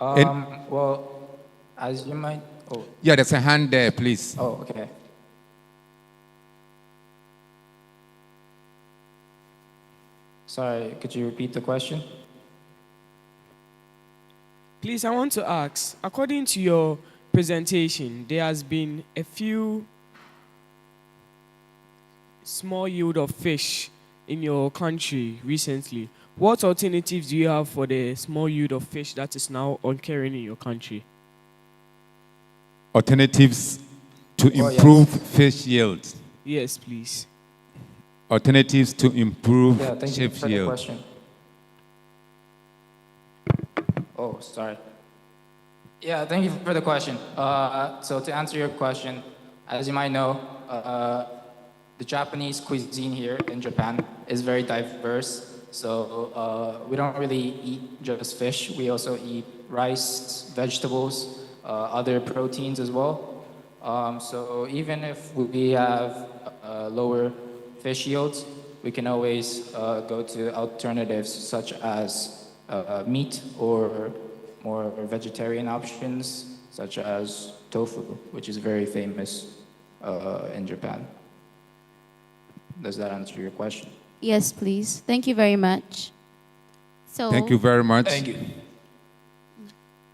Well, as you might. Oh. Yeah, there's a hand there, please. Oh, okay. Sorry, could you repeat the question? Please, I want to ask, according to your presentation, there has been a few small yield of fish in your country recently. What alternatives do you have for the small yield of fish that is now occurring in your country? Alternatives to improve fish yield. Yes, please. Alternatives to improve Thank you fish for the yield. question. Oh, sorry. Yeah, thank you for the question. So to answer your question, as you might know, the Japanese cuisine here in Japan is very diverse. So we don't really eat just fish. We also eat rice, vegetables, other proteins as well. So even if we have lower fish yields, we can always go to alternatives such as meat or more vegetarian options, such as tofu, which is very famous in Japan. Does that answer your question? Yes, please. Thank you very much. So, Thank you very much. Thank you.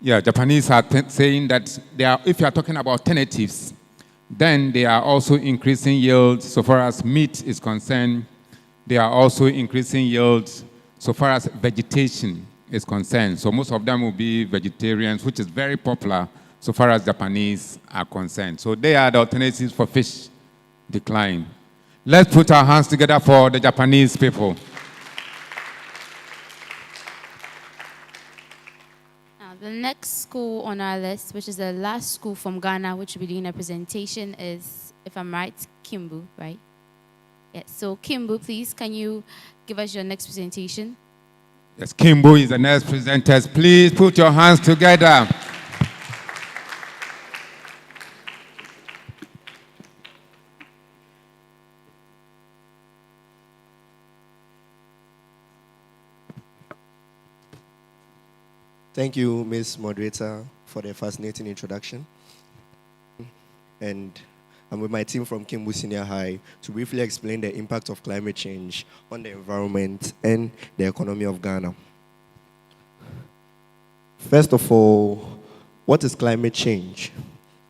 Yeah, Japanese are saying that if you are talking about alternatives, then they are also increasing yields so far as meat is concerned. They are also increasing yields so far as vegetation is concerned. So most of them will be vegetarians, which is very popular so far as Japanese are concerned. So they are the alternatives for fish decline. Let's put our hands together for the Japanese people. The next school on our list, which is the last school from Ghana, which will be doing a presentation, is, if I'm right, Kimbu, right? Yes, so Kimbu, please, can you give us your next presentation? Yes, Kimbu is the next presenter. Please put your hands together. Thank you, Ms. Moderator, for the fascinating introduction. And I'm with my team from Kimbu Senior High to briefly explain the impact of climate change on the environment and the economy of Ghana. First of all, what is climate change?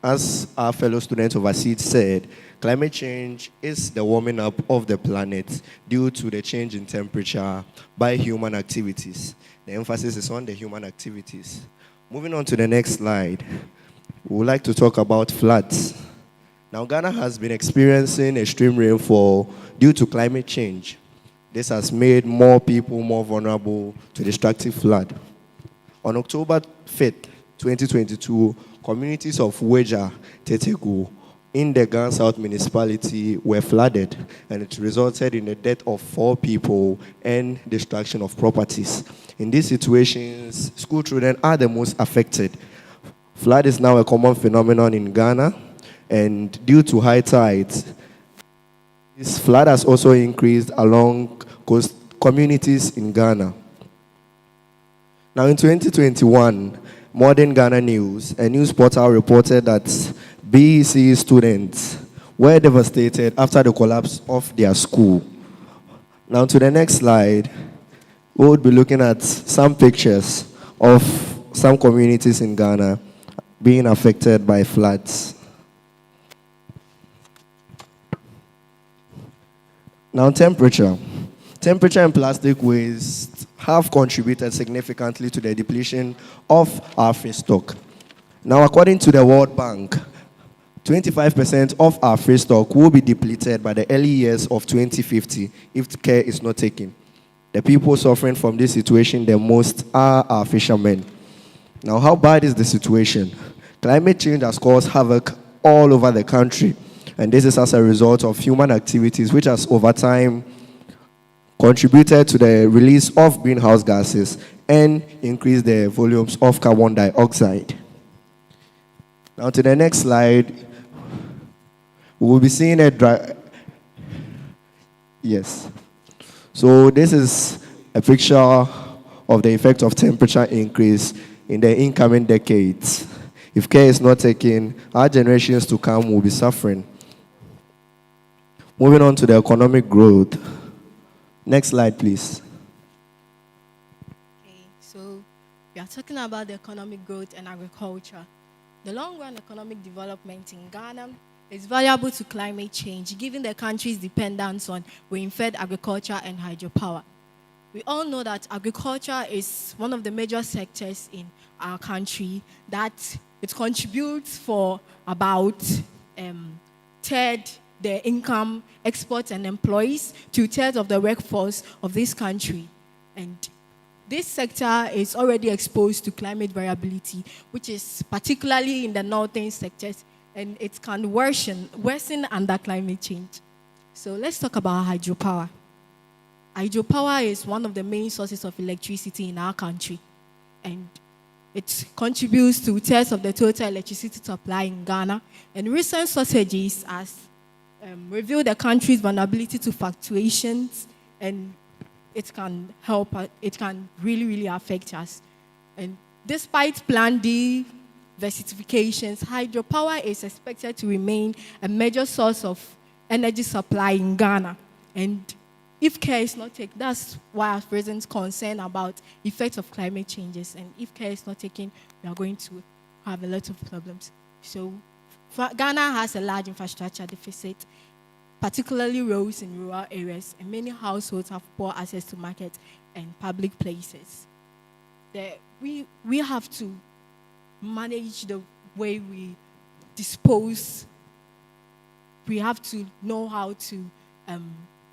As our fellow student overseas said, climate change is the warming up of the planet due to the change in temperature by human activities. The emphasis is on the human activities. Moving on to the next slide, we would like to talk about floods. Now, Ghana has been experiencing extreme rainfall due to climate change. This has made more people more vulnerable to destructive flood. On October 5th, 2022, communities of Weja, Tetegu, in the Gan South municipality were flooded, and it resulted in the death of 4 people and destruction of properties. In these situations, school children are the most affected. Flood is now a common phenomenon in Ghana, and due to high tides, this flood has also increased along coast communities in Ghana. Now in 2021, Modern Ghana News, a news portal, reported that BEC students were devastated after the collapse of their school. Now to the next slide, we would be looking at some pictures of some communities in Ghana being affected by floods. Now temperature. Temperature and plastic waste have contributed significantly to the depletion of our fish stock. Now, according to the World Bank, 25% of our fish stock will be depleted by the early years of 2050 if care is not taken. The people suffering from this situation the most are our fishermen. Now, how bad is the situation? Climate change has caused havoc all over the country, and this is as a result of human activities, which has over time contributed to the release of greenhouse gases and increased the volumes of carbon dioxide. Now to the next slide, we will be seeing a yes. So this is a picture of the effect of temperature increase in the incoming decades. If care is not taken, our generations to come will be suffering. Moving on to the economic growth. Next slide, please. Okay, so we are talking about the economic growth and agriculture. The long-run economic development in Ghana is valuable to climate change, given the country's dependence on rain-fed agriculture and hydropower. We all know that agriculture is one of the major sectors in our country, that it contributes for about third the income, exports, and employees, 2/3 of the workforce of this country. And this sector is already exposed to climate variability, which is particularly in the northern sectors, and it can worsen under climate change. So let's talk about hydropower. Hydropower is one of the main sources of electricity in our country, and it contributes to 2/3 of the total electricity supply in Ghana. And recent shortages has revealed the country's vulnerability to fluctuations, and it can help, it can really, really affect us. And despite Plan D diversifications, hydropower is expected to remain a major source of energy supply in Ghana. And if care is not taken, that's why our president's concerned about effects of climate changes. And if care is not taken, we are going to have a lot of problems. So Ghana has a large infrastructure deficit, particularly roads in rural areas, and many households have poor access to markets and public places. We have to manage the way we dispose. We have to know how to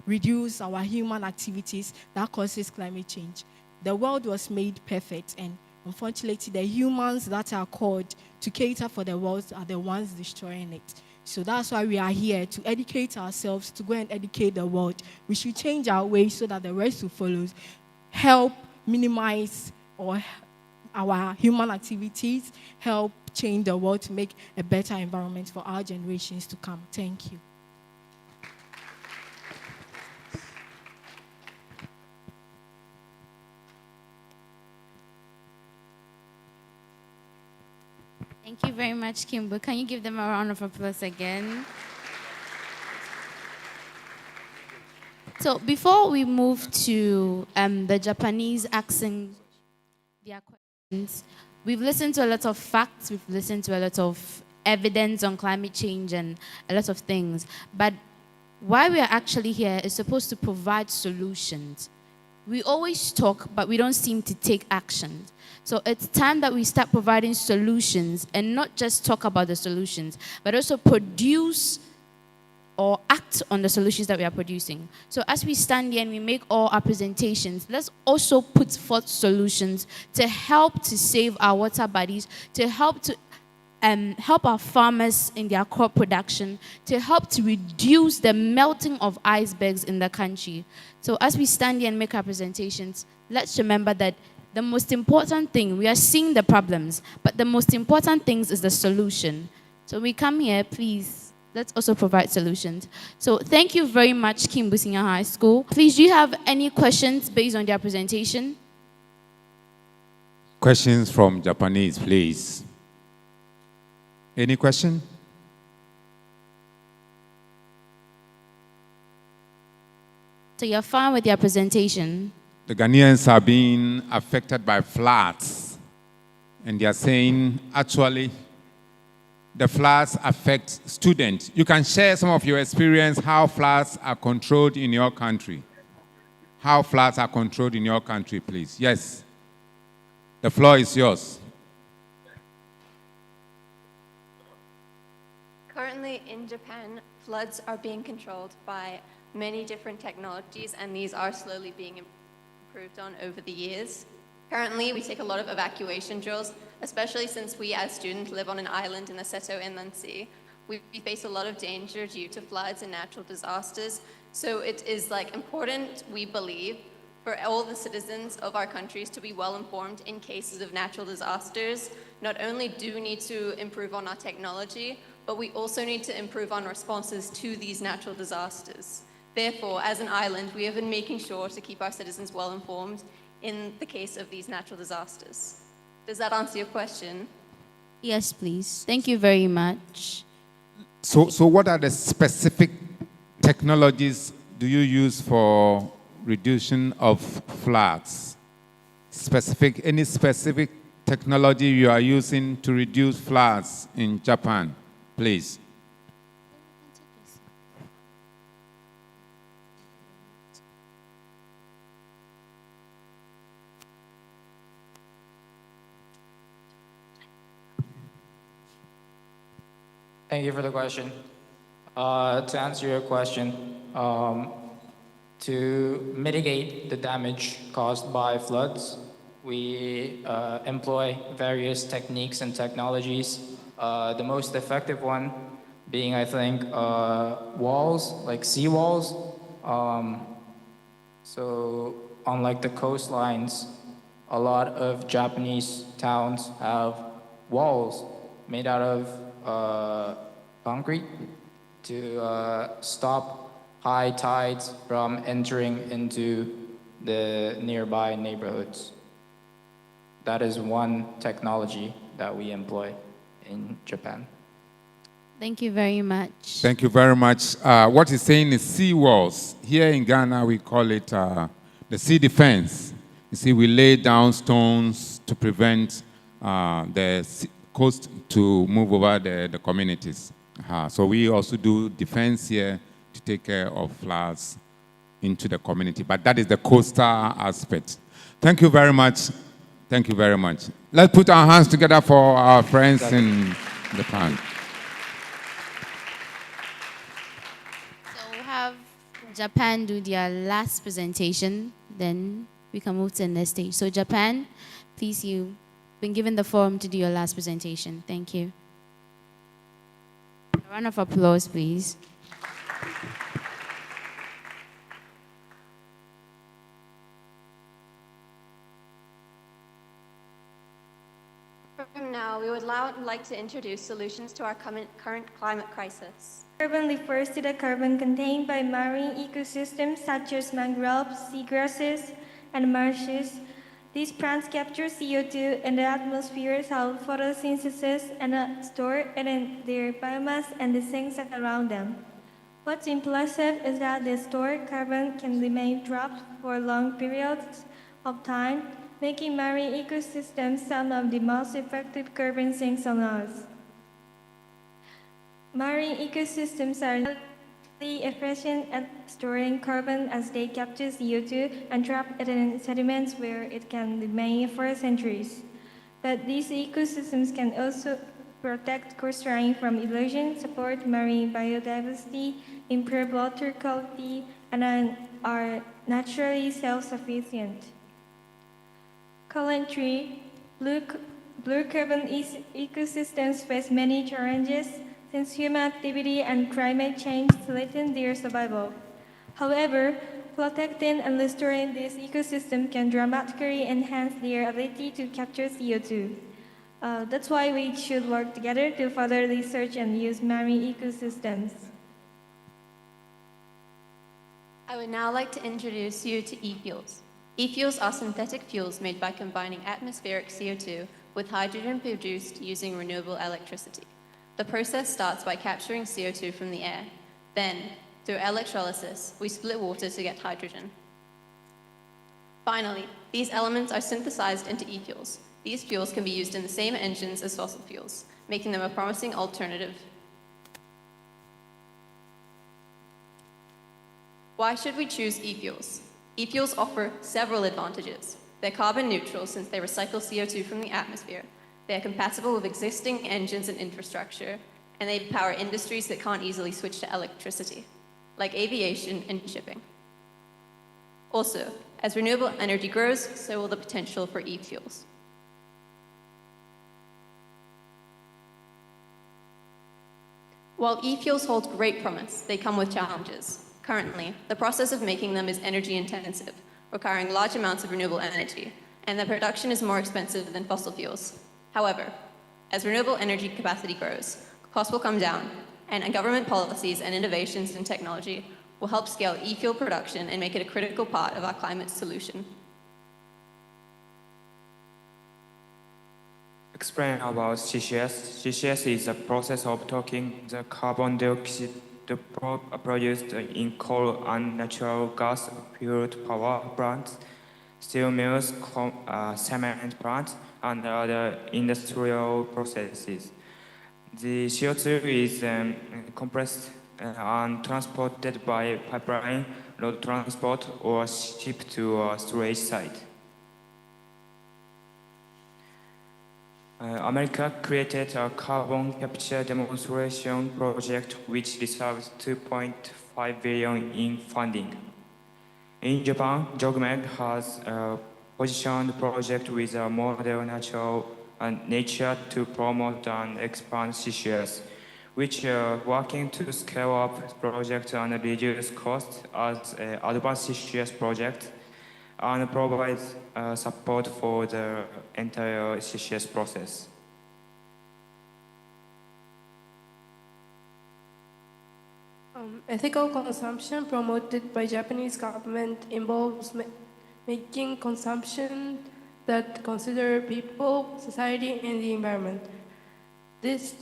reduce our human activities that causes climate change. The world was made perfect, and unfortunately, the humans that are called to cater for the world are the ones destroying it. So that's why we are here, to educate ourselves, to go and educate the world. We should change our ways so that the rest will follow. Help minimize our human activities, help change the world to make a better environment for our generations to come. Thank you. Thank you very much, Kimbo. Can you give them a round of applause again? So before we move to the Japanese asking their questions, we've listened to a lot of facts, we've listened to a lot of evidence on climate change and a lot of things. But why we are actually here is supposed to provide solutions. We always talk, but we don't seem to take action. So it's time that we start providing solutions and not just talk about the solutions, but also produce or act on the solutions that we are producing. So as we stand here and we make all our presentations, let's also put forth solutions to help to save our water bodies, to help our farmers in their crop production, to help to reduce the melting of icebergs in the country. So as we stand here and make our presentations, let's remember that the most important thing, we are seeing the problems, but the most important thing is the solution. So we come here, please, let's also provide solutions. So thank you very much, Kimbo Senior High School. Please, do you have any questions based on their presentation? Questions from Japanese, please. Any question? So you're fine with your presentation? The Ghanaians are being affected by floods, and they are saying, actually, the floods affect students. You can share some of your experience, how floods are controlled in your country. How floods are controlled in your country, please. Yes. The floor is yours. Currently in Japan, floods are being controlled by many different technologies, and these are slowly being improved on over the years. Currently, we take a lot of evacuation drills, especially since we as students live on an island in the Seto Inland Sea. We face a lot of danger due to floods and natural disasters. So it is important, we believe, for all the citizens of our countries to be well informed in cases of natural disasters. Not only do we need to improve on our technology, but we also need to improve on responses to these natural disasters. Therefore, as an island, we have been making sure to keep our citizens well informed in the case of these natural disasters. Does that answer your question? Yes, please. Thank you very much. So what are the specific technologies do you use for reduction of floods? Any specific technology you are using to reduce floods in Japan, please? Thank you for the question. To answer your question, to mitigate the damage caused by floods, we employ various techniques and technologies. The most effective one being, I think, walls, like sea walls. So on the coastlines, a lot of Japanese towns have walls made out of concrete to stop high tides from entering into the nearby neighborhoods. That is one technology that we employ in Japan. Thank you very much. Thank you very much. What he's saying is sea walls. Here in Ghana, we call it the sea defense. You see, we lay down stones to prevent the coast to move over the communities. So we also do defense here to take care of floods into the community. But that is the coastal aspect. Thank you very much. Thank you very much. Let's put our hands together for our friends in Japan. So we'll have Japan do their last presentation, then we can move to the next stage. So Japan, please, you've been given the forum to do your last presentation. Thank you. A round of applause, please. From now, we would like to introduce solutions to our current climate crisis. Carbon refers to the carbon contained by marine ecosystems such as mangroves, seagrasses, and marshes. These plants capture CO2 in the atmosphere, help photosynthesis, and store it in their biomass and the sinks around them. What's impressive is that the stored carbon can remain trapped for long periods of time, making marine ecosystems some of the most effective carbon sinks on Earth. Marine ecosystems are really efficient at storing carbon as they capture CO2 and trap it in sediments where it can remain for centuries. But these ecosystems can also protect coastline from erosion, support marine biodiversity, improve water quality, and are naturally self-sufficient. Currently, blue carbon ecosystems face many challenges since human activity and climate change threaten their survival. However, protecting and restoring this ecosystem can dramatically enhance their ability to capture CO2. That's why we should work together to further research and use marine ecosystems. I would now like to introduce you to e-fuels. E-fuels are synthetic fuels made by combining atmospheric CO2 with hydrogen produced using renewable electricity. The process starts by capturing CO2 from the air. Then, through electrolysis, we split water to get hydrogen. Finally, these elements are synthesized into e-fuels. These fuels can be used in the same engines as fossil fuels, making them a promising alternative. Why should we choose e-fuels? E-fuels offer several advantages. They're carbon neutral since they recycle CO2 from the atmosphere. They are compatible with existing engines and infrastructure, and they power industries that can't easily switch to electricity, like aviation and shipping. Also, as renewable energy grows, so will the potential for e-fuels. While e-fuels hold great promise, they come with challenges. Currently, the process of making them is energy intensive, requiring large amounts of renewable energy, and the production is more expensive than fossil fuels. However, as renewable energy capacity grows, costs will come down, and government policies and innovations in technology will help scale e-fuel production and make it a critical part of our climate solution. Explain about CCS. CCS is a process of taking the carbon dioxide produced in coal and natural gas-fueled power plants, steel mills, cement plants, and other industrial processes. The CO2 is compressed and transported by pipeline, road transport, or shipped to a storage site. America created a carbon capture demonstration project which receives $2.5 billion in funding. In Japan, JOGMEC has a positioned project with a model nature to promote and expand CCS, which are working to scale up projects and reduce costs as an advanced CCS project and provide support for the entire CCS process. Ethical consumption promoted by Japanese government involves making consumption that consider people, society, and the environment. This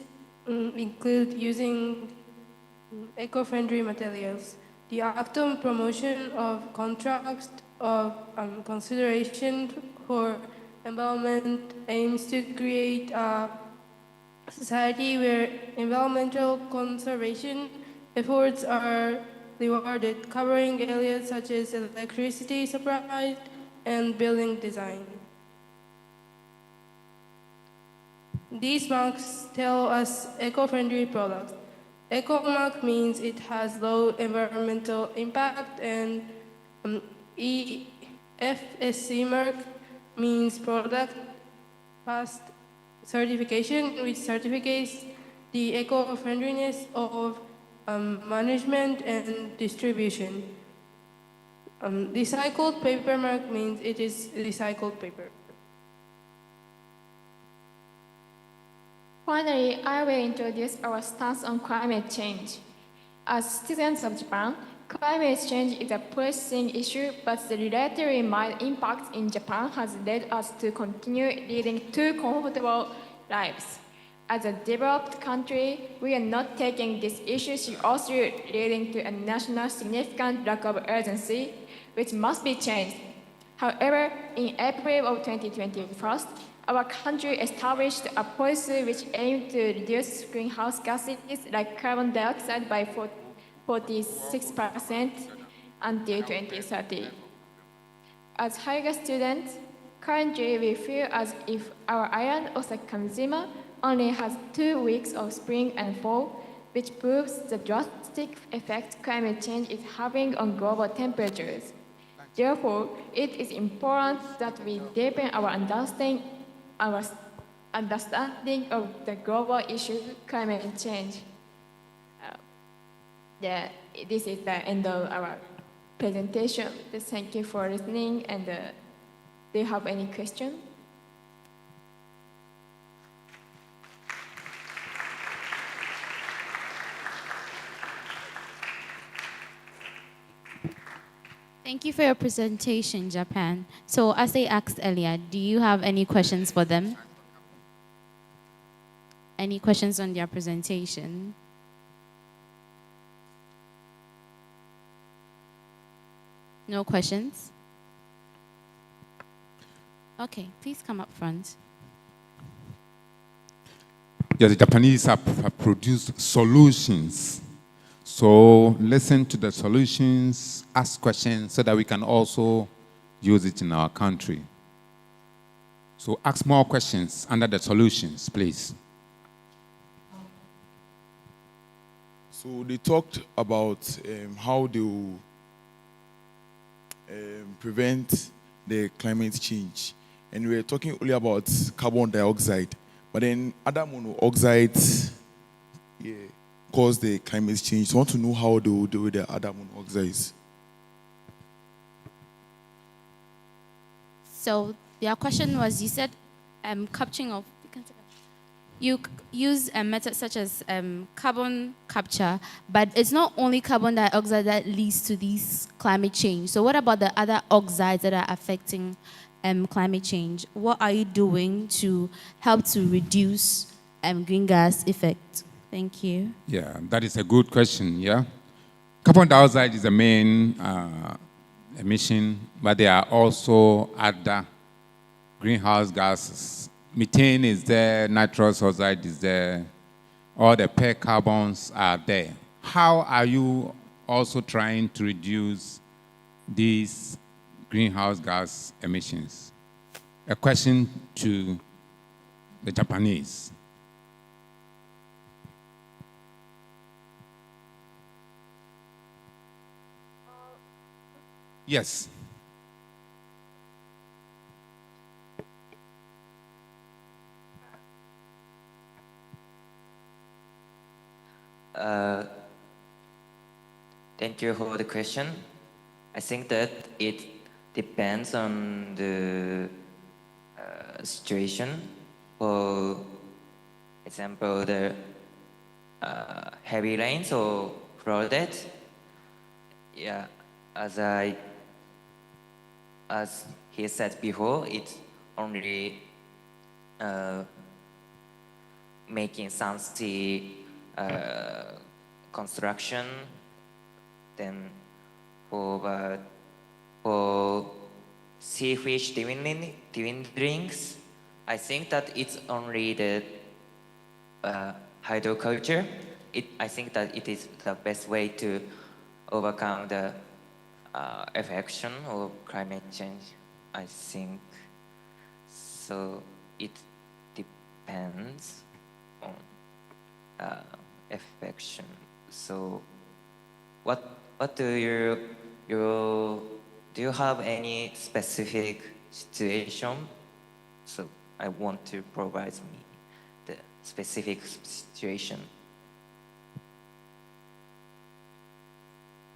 include using eco-friendly materials. The active promotion of contracts of consideration for environment aims to create a society where environmental conservation efforts are rewarded, covering areas such as electricity supply and building design. These marks tell us eco-friendly products. Eco-mark means it has low environmental impact, and EFSC mark means product past certification, which certificates the eco-friendliness of management and distribution. Recycled paper mark means it is recycled paper. Finally, I will introduce our stance on climate change. As citizens of Japan, climate change is a pressing issue, but the relatively mild impact in Japan has led us to continue leading two comfortable lives. As a developed country, we are not taking this issue seriously, leading to a national significant lack of urgency, which must be changed. However, in April of 2021, our country established a policy which aimed to reduce greenhouse gases like carbon dioxide by 46% until 2030. As higher students, currently we feel as if our island, Osaka Kamisima, only has 2 weeks of spring and fall, which proves the drastic effect climate change is having on global temperatures. Therefore, it is important that we deepen our understanding of the global issue, climate change. This is the end of our presentation. Thank you for listening, and do you have any questions? Thank you for your presentation, Japan. So as I asked earlier, do you have any questions for them? Any questions on their presentation? No questions? Okay, please come up front. Yes, the Japanese have produced solutions. So listen to the solutions, ask questions so that we can also use it in our country. So ask more questions under the solutions, please. So they talked about how they will prevent the climate change. And we were talking only about carbon dioxide. But then other monoxides cause the climate change. So I want to know how they will deal with the other monoxides. So their question was, you said capturing of, you use a method such as carbon capture, but it's not only carbon dioxide that leads to this climate change. So what about the other oxides that are affecting climate change? What are you doing to help to reduce green gas effect? Thank you. Yeah, that is a good question, yeah. Carbon dioxide is the main emission, but there are also other greenhouse gases. Methane is there, nitrous oxide is there, all the pair carbons are there. How are you also trying to reduce these greenhouse gas emissions? A question to the Japanese. Yes. Thank you for the question. I think that it depends on the situation. For example, the heavy rains or flooded. Yeah, as as he said before, it's only making fancy construction. Then for seafish dwindlings, I think that it's only the hydroculture. I think that it is the best way to overcome the affection of climate change, I think. So it depends on affection. So what do you have any specific situation? So I want to provide me the specific situation.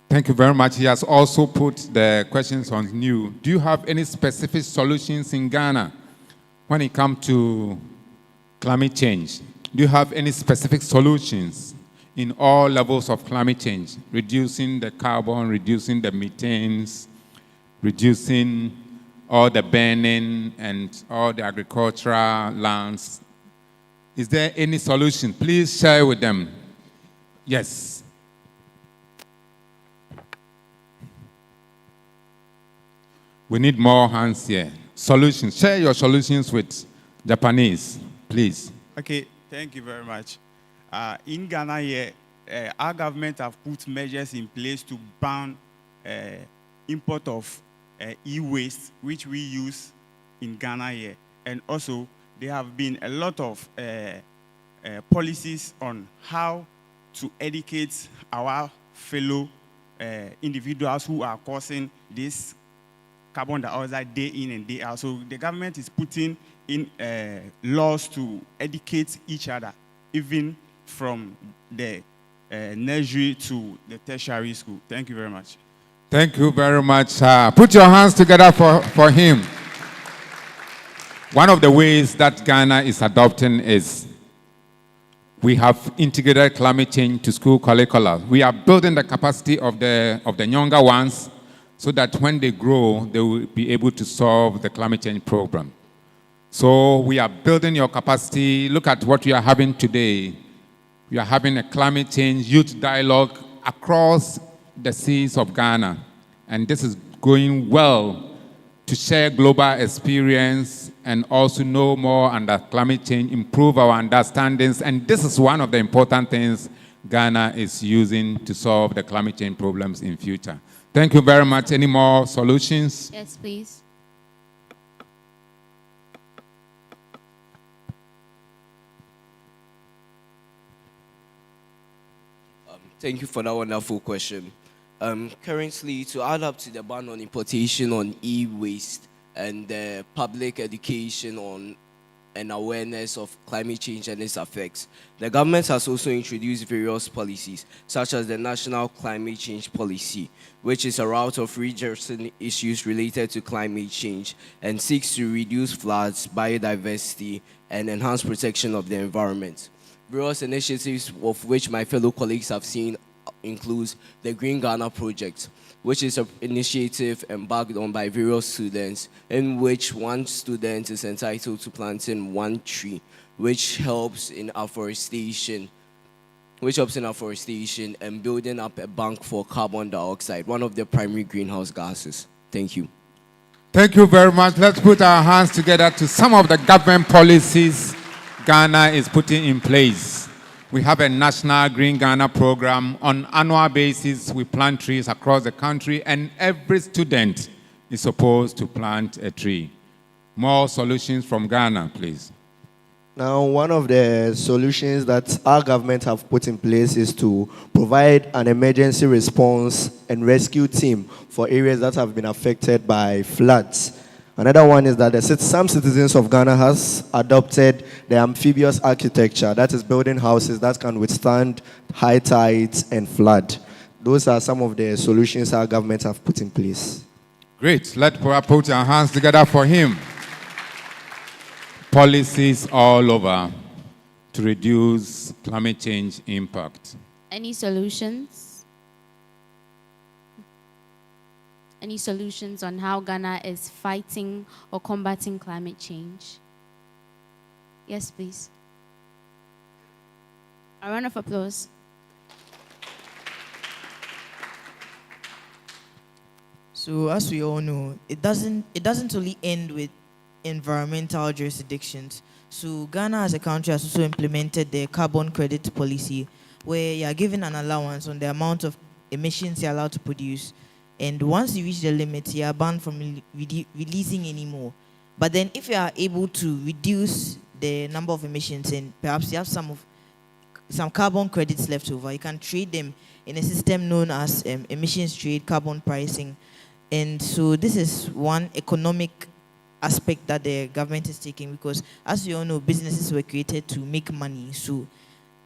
Thank you very much. He has also put the questions on you. Do you have any specific solutions in Ghana when it comes to climate change? Do you have any specific solutions in all levels of climate change? Reducing the carbon, reducing the methanes, reducing all the burning and all the agricultural lands. Is there any solution? Please share with them. Yes. We need more hands here. Solutions. Share your solutions with Japanese, please. Okay, thank you very much. In Ghana here, our government have put measures in place to ban import of e-waste, which we use in Ghana here. And also, there have been a lot of policies on how to educate our fellow individuals who are causing this carbon dioxide day in and day out. So the government is putting in laws to educate each other, even from the nursery to the tertiary school. Thank you very much. Thank you very much. Put your hands together for him. One of the ways that Ghana is adopting is we have integrated climate change to school curricula. We are building the capacity of the younger ones so that when they grow, they will be able to solve the climate change problem. So we are building your capacity. Look at what we are having today. We are having a climate change youth dialogue across the seas of Ghana. And this is going well to share global experience and also know more under climate change, improve our understandings. And this is one of the important things Ghana is using to solve the climate change problems in future. Thank you very much. Any more solutions? Yes, please. Thank you for that wonderful question. Currently, to add up to the ban on importation on e-waste and the public education on and awareness of climate change and its effects, the government has also introduced various policies, such as the National Climate Change Policy, which is a route of redressing issues related to climate change and seeks to reduce floods, biodiversity, and enhance protection of the environment. Various initiatives of which my fellow colleagues have seen includes the Green Ghana Project, which is an initiative embarked on by various students, in which one student is entitled to planting one tree, which helps in afforestation and building up a bank for carbon dioxide, one of the primary greenhouse gases. Thank you. Thank you very much. Let's put our hands together to some of the government policies Ghana is putting in place. We have a national Green Ghana program. On an annual basis, we plant trees across the country, and every student is supposed to plant a tree. More solutions from Ghana, please. Now, one of the solutions that our government have put in place is to provide an emergency response and rescue team for areas that have been affected by floods. Another one is that some citizens of Ghana has adopted the amphibious architecture, that is building houses that can withstand high tides and flood. Those are some of the solutions our government have put in place. Great. Let's put our hands together for him. Policies all over to reduce climate change impact. Any solutions? any solutions on how Ghana is fighting or combating climate change? Yes, please. A round of applause. So as we all know, it doesn't only end with environmental jurisdictions. So Ghana as a country has also implemented the carbon credit policy, where you are given an allowance on the amount of emissions you're allowed to produce. And once you reach the limit, you are banned from releasing any more. But then if you are able to reduce the number of emissions and perhaps you have some carbon credits left over, you can trade them in a system known as emissions trade carbon pricing. And so this is one economic aspect that the government is taking, because as you all know, businesses were created to make money. So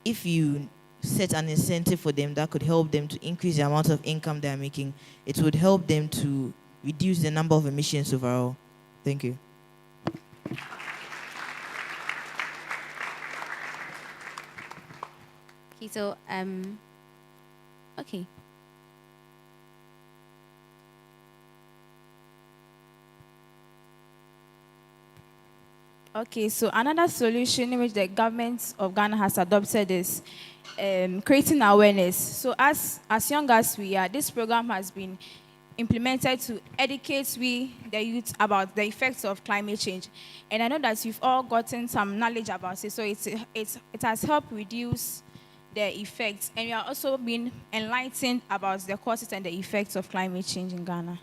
if you set an incentive for them that could help them to increase the amount of income they are making, it would help them to reduce the number of emissions overall. Thank you. Okay, so okay. Okay, so another solution in which the government of Ghana has adopted is creating awareness. So as young as we are, this program has been implemented to educate the youth about the effects of climate change. And I know that you've all gotten some knowledge about it, so it has helped reduce the effects. And we are also being enlightened about the causes and the effects of climate change in Ghana.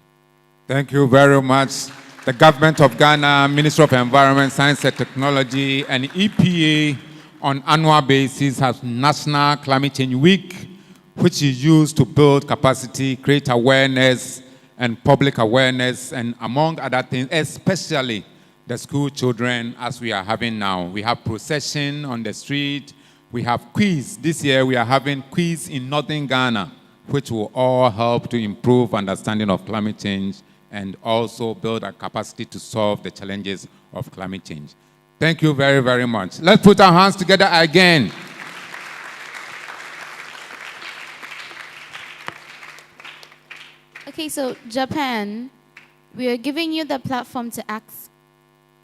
Thank you very much. The government of Ghana, Ministry of Environment, Science and Technology, and EPA on annual basis has National Climate Change Week, which is used to build capacity, create awareness, and public awareness, and among other things, especially the school children, as we are having now. We have procession on the street. We have quiz. This year, we are having quiz in northern Ghana, which will all help to improve understanding of climate change and also build a capacity to solve the challenges of climate change. Thank you very, very much. Let's put our hands together again. Okay, so Japan, we are giving you the platform to ask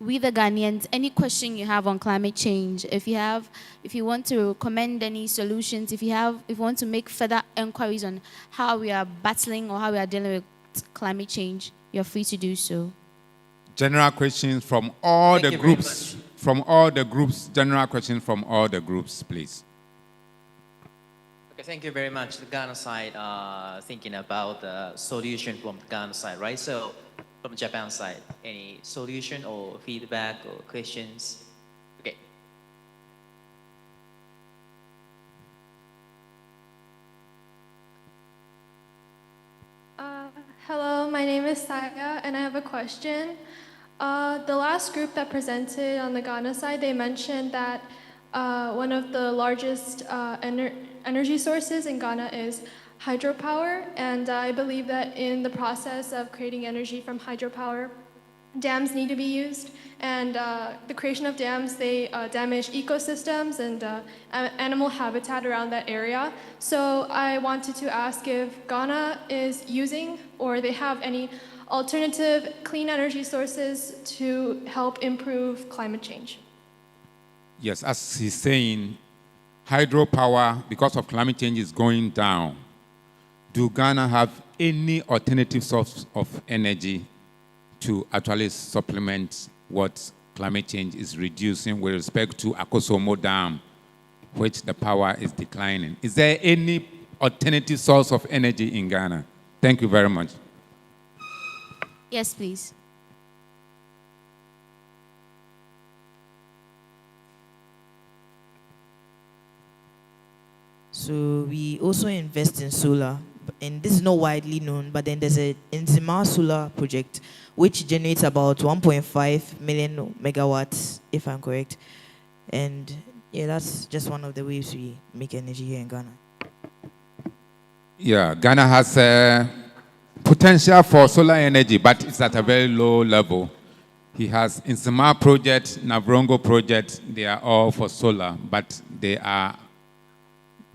we the Ghanaians any question you have on climate change. If you want to recommend any solutions, if you want to make further inquiries on how we are battling or how we are dealing with climate change, you're free to do so. General questions from all the groups. From all the groups, general questions from all the groups, please. Okay, thank you very much. The Ghana side, thinking about the solution from the Ghana side, right? So, from Japan side, any solution or feedback or questions? Okay. Hello, my name is Saya, and I have a question. The last group that presented on the Ghana side, they mentioned that one of the largest energy sources in Ghana is hydropower, and I believe that in the process of creating energy from hydropower, dams need to be used, and the creation of dams, they damage ecosystems and animal habitat around that area. So I wanted to ask if Ghana is using or they have any alternative clean energy sources to help improve climate change. Yes, as he's saying, hydropower, because of climate change, is going down. Do Ghana have any alternative source of energy to actually supplement what climate change is reducing with respect to Akosomo Dam, which the power is declining? Is there any alternative source of energy in Ghana? Thank you very much. Yes, please. So we also invest in solar, and this is not widely known, but then there's a Nzima solar project which generates about 1.5 million megawatts, if I'm correct. And yeah, that's just one of the ways we make energy here in Ghana. Yeah, Ghana has potential for solar energy, but it's at a very low level. He has Nzima project, Navrongo project, they are all for solar, but they are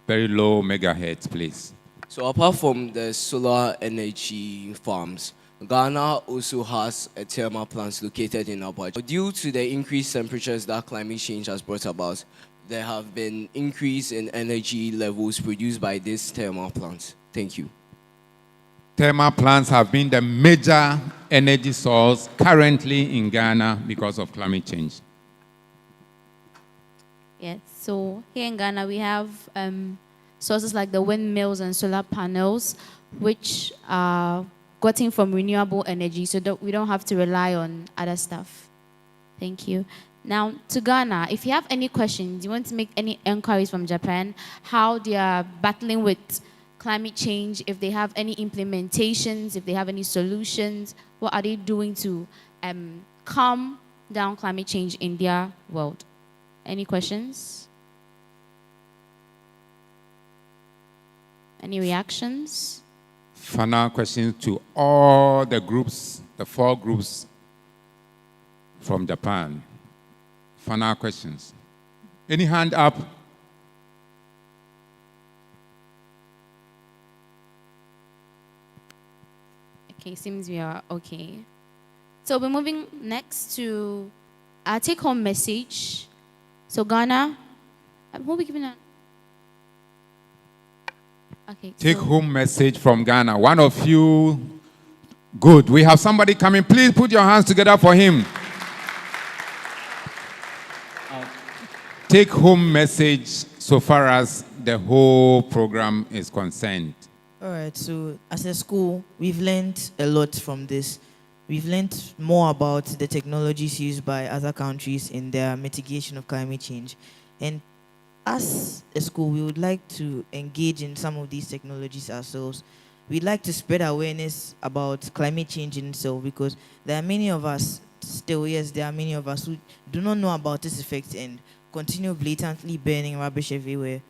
very low megahertz, please. So apart from the solar energy farms, Ghana also has a thermal plant located in Abuja. Due to the increased temperatures that climate change has brought about, there have been increase in energy levels produced by this thermal plant. Thank you. Thermal plants have been the major energy source currently in Ghana because of climate change. Yes, so here in Ghana, we have sources like the windmills and solar panels, which are gotten from renewable energy, so that we don't have to rely on other stuff. Thank you. Now, to Ghana, if you have any questions, you want to make any inquiries from Japan, how they are battling with climate change, if they have any implementations, if they have any solutions, what are they doing to calm down climate change in their world? Any questions? Any reactions? Final question to all the groups, the 4 groups from Japan. Final questions. Any hand up? Okay, seems we are okay. So we're moving next to our take-home message. So Ghana, who are we giving a... Okay. Take-home message from Ghana. One of you, good. We have somebody coming. Please put your hands together for him. Take-home message so far as the whole program is concerned. All right, so as a school, we've learned a lot from this. We've learned more about the technologies used by other countries in their mitigation of climate change. And as a school, we would like to engage in some of these technologies ourselves. We'd like to spread awareness about climate change in itself, because there are many of us, still, yes, there are many of us who do not know about its effects and continue blatantly burning rubbish everywhere.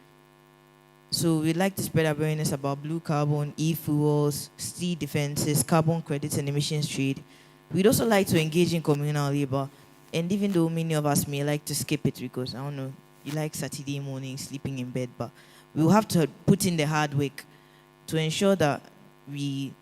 So we'd like to spread awareness about blue carbon, e-fuels, sea defenses, carbon credits, and emissions trade. We'd also like to engage in communal labor. And even though many of us may like to skip it because, I don't know, you like Saturday morning sleeping in bed, but we'll have to put in the hard work to ensure that we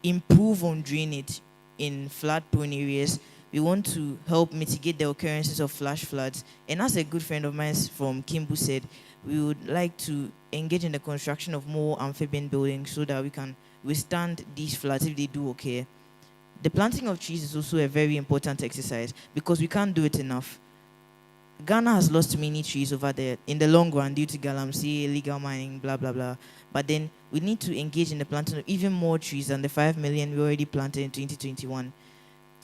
improve on drainage in flood-prone areas. We want to help mitigate the occurrences of flash floods. And as a good friend of mine from Kimbu said, we would like to engage in the construction of more amphibian buildings so that we can withstand these floods if they do occur. The planting of trees is also a very important exercise because we can't do it enough. Ghana has lost many trees over there in the long run due to galamsey, illegal mining, blah, blah, blah. But then we need to engage in the planting of even more trees than the 5 million we already planted in 2021.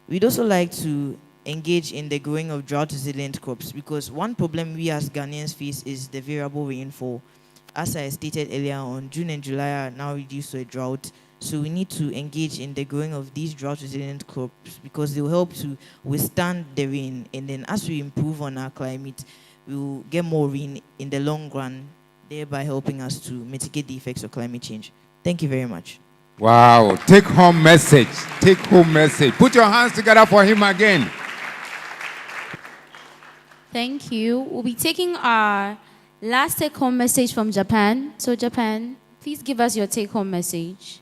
We'd also like to engage in the growing of drought-resilient crops, because one problem we as Ghanaians face is the variable rainfall. As I stated earlier on, June and July are now reduced to a drought, so we need to engage in the growing of these drought-resilient crops because they will help to withstand the rain, and then as we improve on our climate, we will get more rain in the long run, thereby helping us to mitigate the effects of climate change. Thank you very much. Wow, take-home message, take-home message. Put your hands together for him again. Thank you. We'll be taking our last take-home message from Japan. So Japan, please give us your take-home message.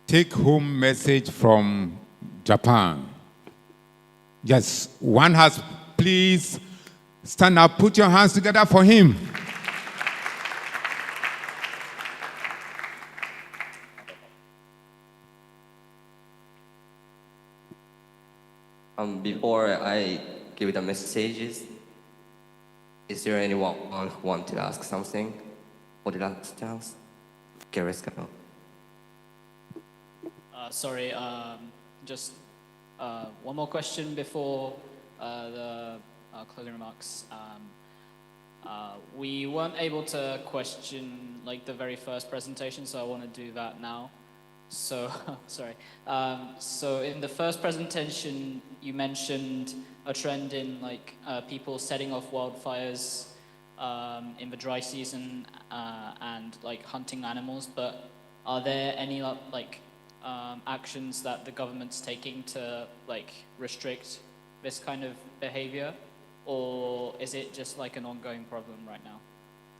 Take-home message from Japan. Yes, one has, please stand up, put your hands together for him. Before I give the messages, is there anyone who want to ask something for the last chance? Okay, let's go. Sorry, just one more question before the closing remarks. We weren't able to question like the very first presentation, so I want to do that now. So, sorry. So in the first presentation, you mentioned a trend in like people setting off wildfires in the dry season and like hunting animals. But are there any like actions that the government's taking to like restrict this kind of behavior, or is it just like an ongoing problem right now?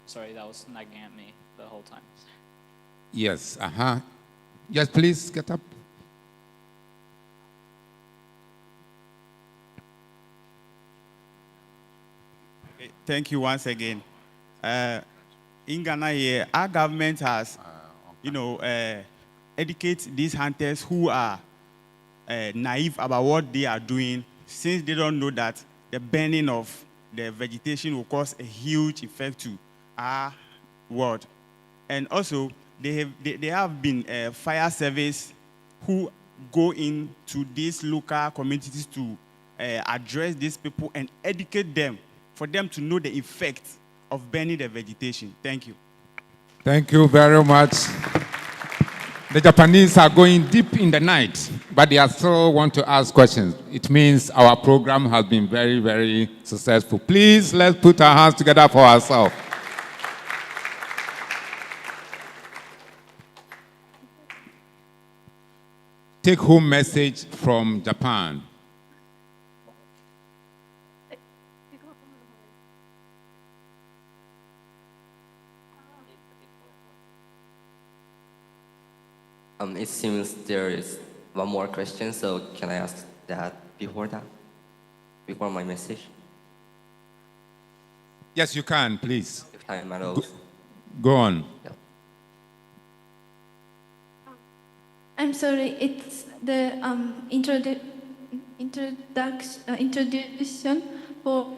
Sorry, that was nagging at me the whole time. Yes, Yes, please get up. Thank you once again. In Ghana here, our government has, educate these hunters who are naive about what they are doing, since they don't know that the burning of the vegetation will cause a huge effect to our world. And also, they have been fire service who go into these local communities to address these people and educate them for them to know the effect of burning the vegetation. Thank you. Thank you very much. The Japanese are going deep in the night, but they are still want to ask questions. It means our program has been very, very successful. Please, let's put our hands together for ourselves. Take-home message from Japan. It seems there is one more question, so can I ask that? Before my message? Yes, you can, please. If time allows. Go on. Yeah. I'm sorry, it's the introduction for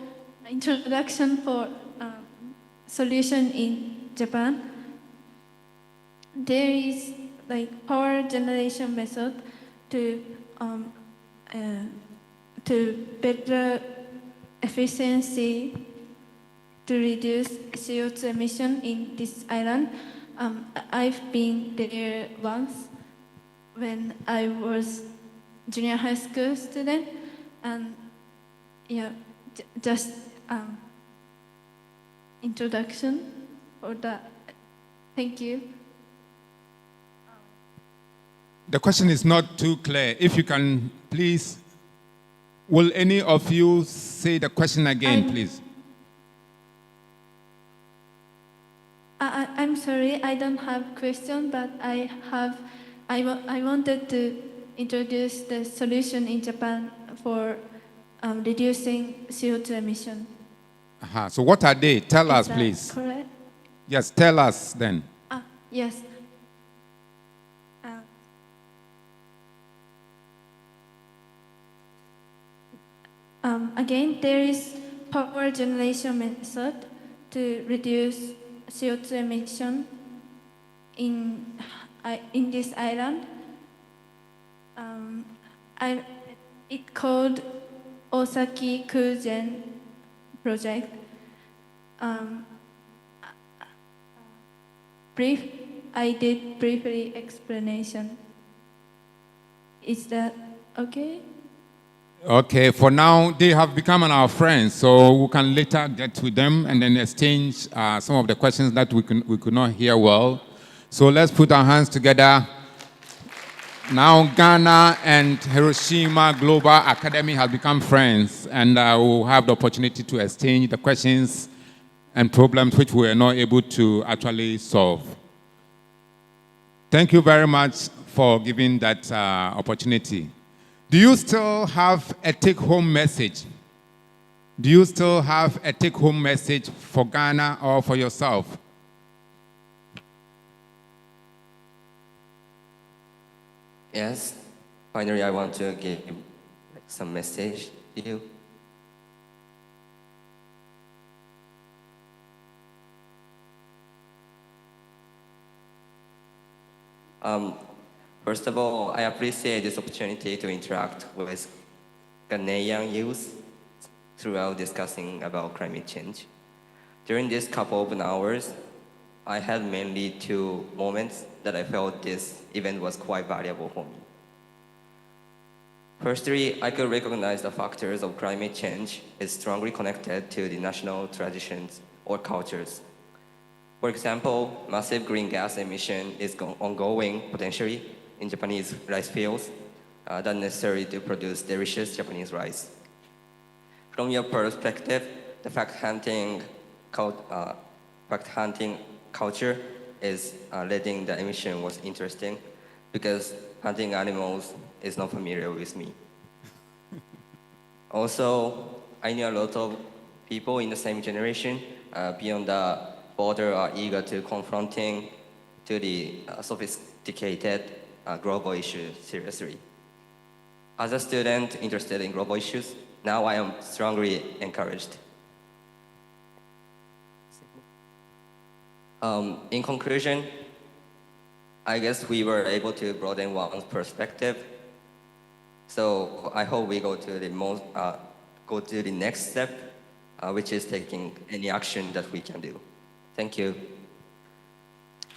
solution in Japan. There is like power generation method to better efficiency to reduce CO2 emission in this island. I've been there once when I was junior high school student, and just introduction for that. Thank you. The question is not too clear. If you can, please, will any of you say the question again, please? I'm sorry, I don't have question, but I wanted to introduce the solution in Japan for reducing CO2 emission. So what are they? Tell Is us, that please. correct? Yes, tell us then. Yes. Again, there is power generation method to reduce CO2 emission in this island. It called Osaki Kuzen project. I did briefly explanation. Is that okay? Okay, for now, they have become our friends, so we can later get with them and then exchange some of the questions that we could not hear well. So let's put our hands together. Now Ghana and Hiroshima Global Academy have become friends, and we'll have the opportunity to exchange the questions and problems which we were not able to actually solve. Thank you very much for giving that opportunity. Do you still have a take-home message? Do you still have a take-home message for Ghana or for yourself? Yes. Finally, I want to give some message to you. First of all, I appreciate this opportunity to interact with Ghanaian youth throughout discussing about climate change. During this couple of hours, I had mainly two moments that I felt this event was quite valuable for me. Firstly, I could recognize the factors of climate change is strongly connected to the national traditions or cultures. For example, massive green gas emission is ongoing potentially in Japanese rice fields, not necessary to produce delicious Japanese rice. From your perspective, the fact hunting culture is leading the emission was interesting because hunting animals is not familiar with me. Also, I knew a lot of people in the same generation beyond the border are eager to confronting to the sophisticated global issues seriously. As a student interested in global issues, now I am strongly encouraged. In conclusion, I guess we were able to broaden one's perspective. So I hope we go to the next step, which is taking any action that we can do. Thank you.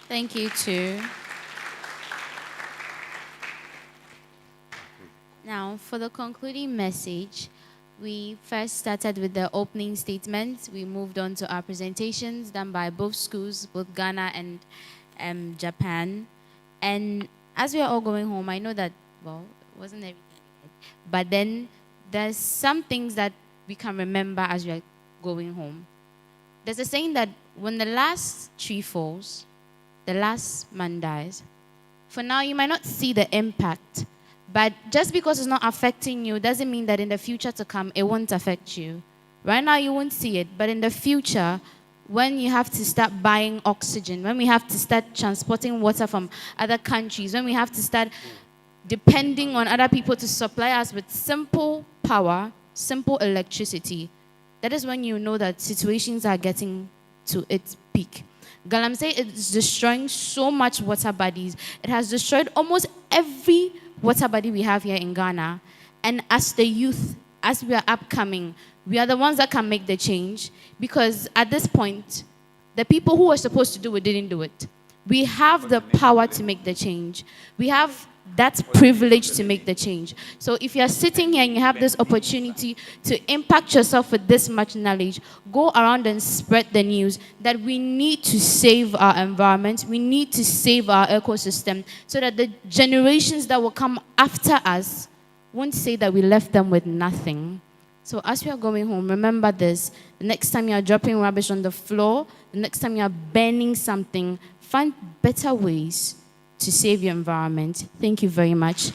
Thank you too. Now, for the concluding message, we first started with the opening statements. We moved on to our presentations done by both schools, both Ghana and Japan. And as we are all going home, I know that, well, it wasn't everything, but then there's some things that we can remember as we are going home. There's a saying that when the last tree falls, the last man dies. For now, you might not see the impact, but just because it's not affecting you doesn't mean that in the future to come, it won't affect you. Right now, you won't see it, but in the future, when you have to start buying oxygen, when we have to start transporting water from other countries, when we have to start depending on other people to supply us with simple power, simple electricity, that is when you know that situations are getting to its peak. Galamsey is destroying so much water bodies. It has destroyed almost every water body we have here in Ghana. And as the youth, as we are upcoming, we are the ones that can make the change, because at this point, the people who were supposed to do it didn't do it. We have the power to make the change. We have that privilege to make the change. So if you're sitting here and you have this opportunity to impact yourself with this much knowledge, go around and spread the news that we need to save our environment, we need to save our ecosystem, so that the generations that will come after us won't say that we left them with nothing. So as we are going home, remember this. The next time you are dropping rubbish on the floor, the next time you are burning something, find better ways to save your environment. Thank you very much.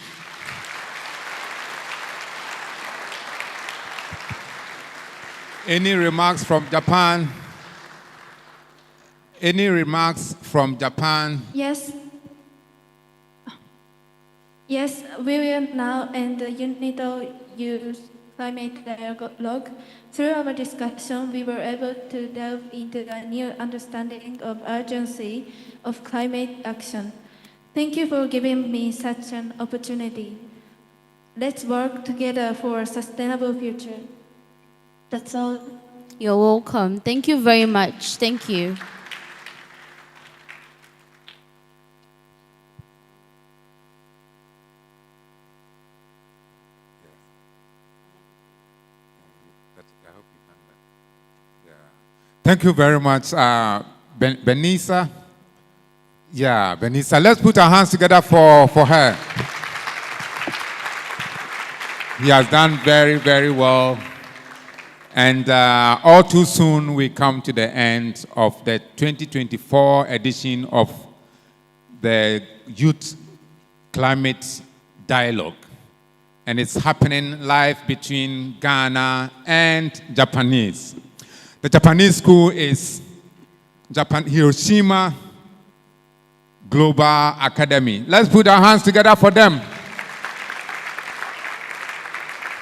Any remarks from Japan? Any remarks from Japan? Yes. Yes, we will now end the UNIDO Youth Climate Dialogue. Through our discussion, we were able to delve into a new understanding of urgency of climate action. Thank you for giving me such an opportunity. Let's work together for a sustainable future. That's all. You're welcome. Thank you very much. Thank you. Thank you very much, Benisa. Yeah, Benisa. Let's put our hands together for her. He has done very, very well. And all too soon, we come to the end of the 2024 edition of the Youth Climate Dialogue. And it's happening live between Ghana and Japanese. The Japanese school is Hiroshima Global Academy. Let's put our hands together for them.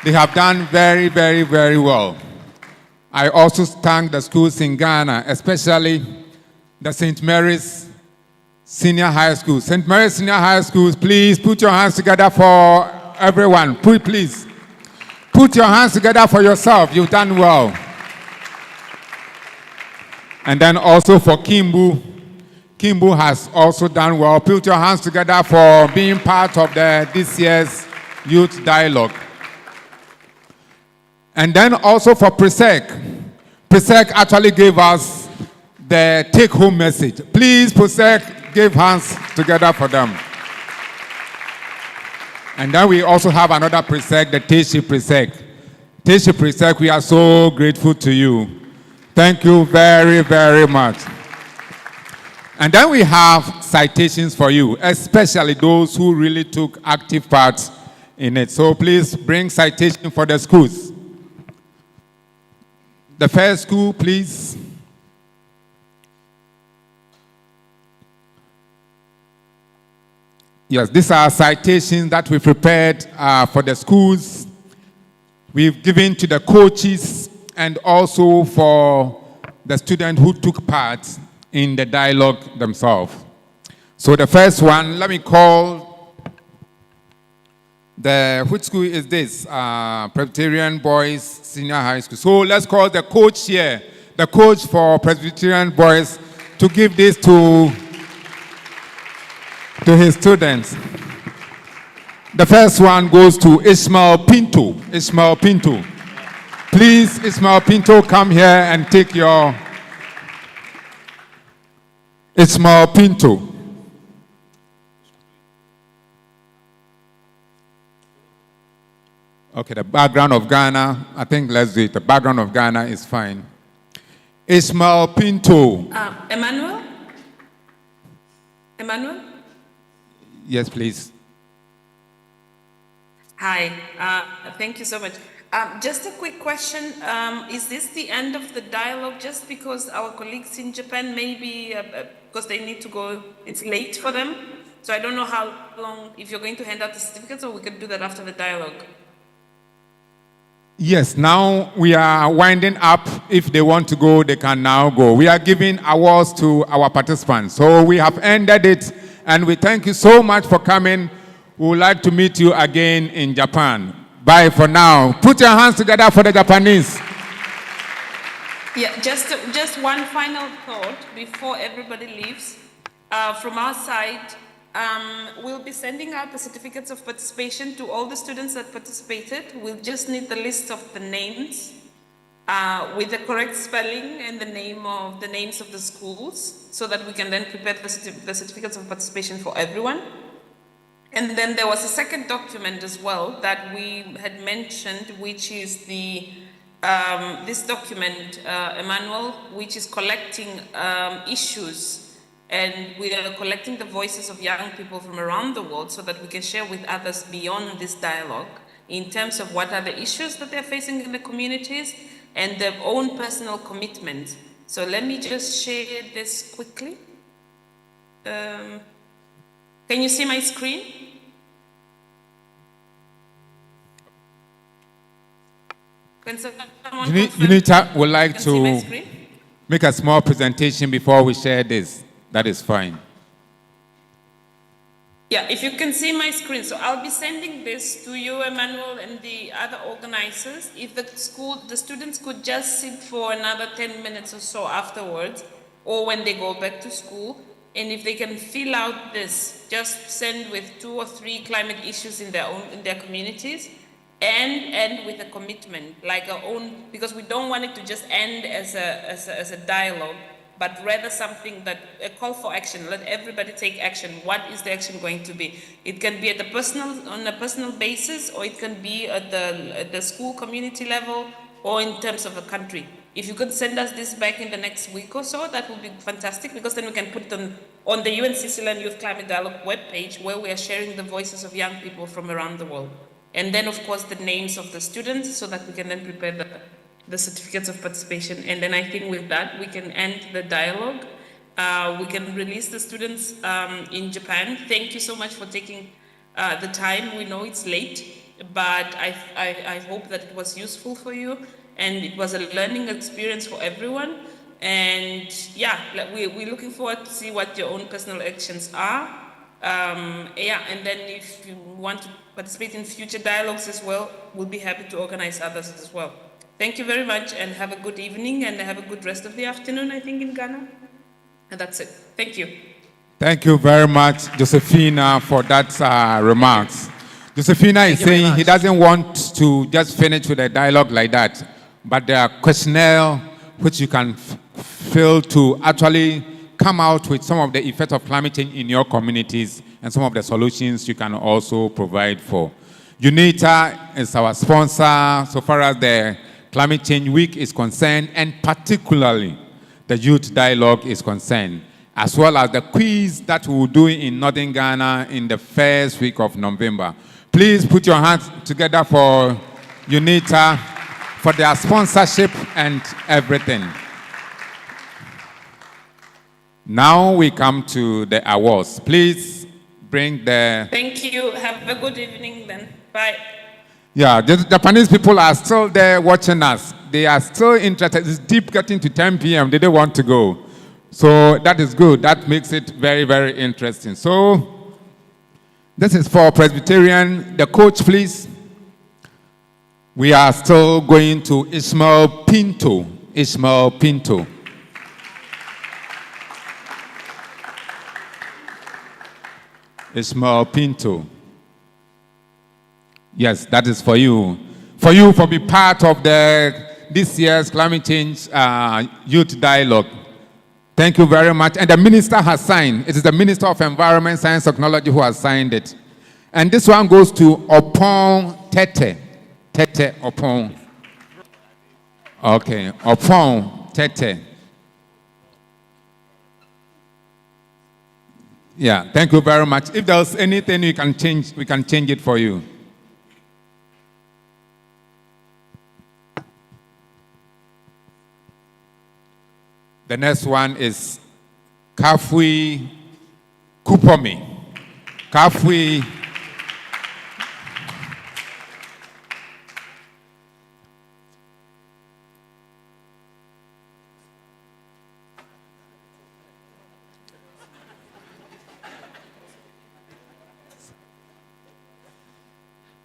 They have done very, very, very well. I also thank the schools in Ghana, especially the St. Mary's Senior High School. St. Mary's Senior High Schools, please put your hands together for everyone. Please. Put your hands together for yourself. You've done well. And then also for Kimbu. Kimbu has also done well. Put your hands together for being part of this year's Youth Dialogue. And then also for Presec. Presec actually gave us the take-home message. Please, Presec, give hands together for them. And then we also have another Presec, the Teshi Presec. Tisha Prisek, we are so grateful to you. Thank you very, very much. And then we have citations for you, especially those who really took active part in it. So please bring citation for the schools. The first school, please. Yes, these are citations that we prepared for the schools. We've given to the coaches and also for the students who took part in the dialogue themselves. So the first one, let me call which school is this? Presbyterian Boys Senior High School. So let's call the coach here, the coach for Presbyterian Boys, to give this to his students. The first one goes to Ismael Pinto. Ismael Pinto. Please, Ismael Pinto, come here and take your Ismael Pinto. Okay, the background of Ghana, I think let's do it. The background of Ghana is fine. Ismael Pinto. Emmanuel? Emmanuel? Yes, please. Hi, thank you so much. Just a quick question. Is this the end of the dialogue just because our colleagues in Japan maybe, because they need to go, it's late for them? So I don't know how long, if you're going to hand out the certificates, or we can do that after the dialogue. Yes, now we are winding up. If they want to go, they can now go. We are giving awards to our participants. So we have ended it, and we thank you so much for coming. We would like to meet you again in Japan. Bye for now. Put your hands together for the Japanese. Yeah, just one final thought before everybody leaves. From our side, we'll be sending out the certificates of participation to all the students that participated. We'll just need the list of the names with the correct spelling and the names of the schools, so that we can then prepare the certificates of participation for everyone. And then there was a second document as well that we had mentioned, which is this document, Emmanuel, which is collecting issues. And we are collecting the voices of young people from around the world so that we can share with others beyond this dialogue in terms of what are the issues that they're facing in the communities and their own personal commitment. So let me just share this quickly. Can you see my screen? Can someone UNITA would like can see my to screen? make a small presentation before we share this. That is fine. Yeah, if you can see my screen. So I'll be sending this to you, Emmanuel, and the other organizers. If the students could just sit for another 10 minutes or so afterwards, or when they go back to school, and if they can fill out this, just send with 2 or 3 climate issues in their communities, and with a commitment, like our own, because we don't want it to just end as a dialogue, but rather something that, a call for action. Let everybody take action. What is the action going to be? It can be on a personal basis, or it can be at the school community level, or in terms of a country. If you could send us this back in the next week or so, that would be fantastic, because then we can put them on the UN Sicilian Youth Climate Dialogue webpage, where we are sharing the voices of young people from around the world. And then, of course, the names of the students, so that we can then prepare the certificates of participation. And then I think with that, we can end the dialogue. We can release the students in Japan. Thank you so much for taking the time. We know it's late, but I hope that it was useful for you, and it was a learning experience for everyone. And yeah, we're looking forward to see what your own personal actions are. Yeah, and then if you want to participate in future dialogues as well, we'll be happy to organize others as well. Thank you very much, and have a good evening, and have a good rest of the afternoon, I think, in Ghana. And that's it. Thank you. Thank you very much, Josephina, for that remarks. Josephina is saying he doesn't want to just finish with a dialogue like that, but there are questionnaire which you can fill to actually come out with some of the effects of climate change in your communities and some of the solutions you can also provide for. UNITA is our sponsor so far as the Climate Change Week is concerned, and particularly the Youth Dialogue is concerned, as well as the quiz that we will do in Northern Ghana in the first week of November. Please put your hands together for UNITA, for their sponsorship and everything. Now we come to the awards. Please bring the... Thank you. Have a good evening then. Bye. Yeah, the Japanese people are still there watching us. They are still interested. It's deep getting to 10 p.m. They don't want to go. So that is good. That makes it very, very interesting. So this is for Presbyterian. The coach, please. We are still going to Ismael Pinto. Ismael Pinto. Ismael Pinto. Yes, that is for you. For you, for be part of this year's Climate Change Youth Dialogue. Thank you very much. And the minister has signed. It is the Minister of Environment, Science, Technology who has signed it. And this one goes to Opon Tete. Tete Opon. Okay, Opon Tete. Yeah, thank you very much. If there's anything you can change, we can change it for you. The next one is Kafui Kupomi. Kafui.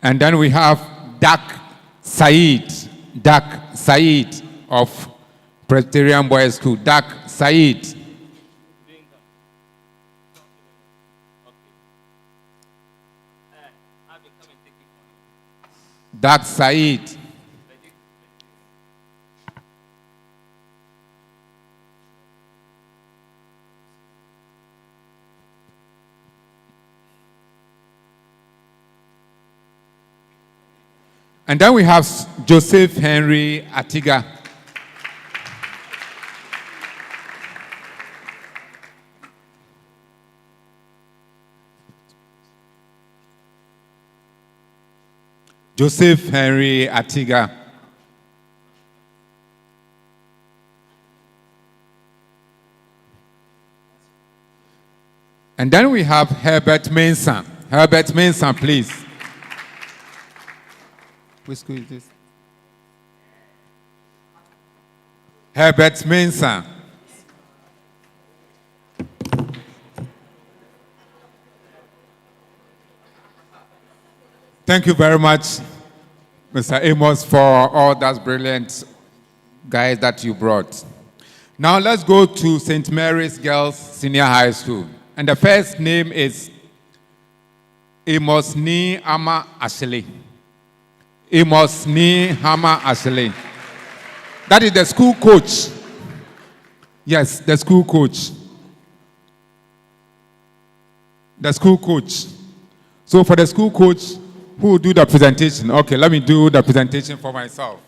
And then we have Dak Said of Presbyterian Boys School. Dak Said. Dak Said. And then we have Joseph Henry Atiga. Joseph Henry Atiga. And then we have Herbert Mensah. Herbert Mensah, please. Which school is this? Herbert Mensah. Thank you very much, Mr. Amos, for all that brilliant guys that you brought. Now let's go to St. Mary's Girls Senior High School. And the first name is Amos Ni Ama Ashley. Amos Ni Hama Ashley. That is the school coach. Yes, the school coach. The school coach. So for the school coach, who will do the presentation? Okay, let me do the presentation for myself.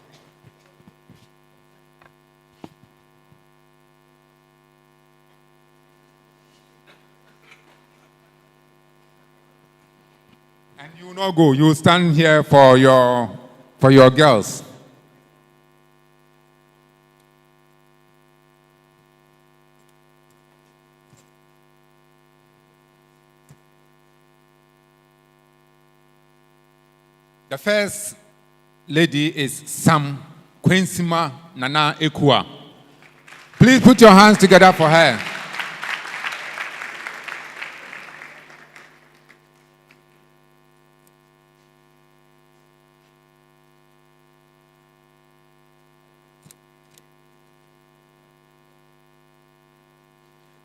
And you will not go. You will stand here for your girls. The first lady is Sam Quensima Nana Ekua. Please put your hands together for her.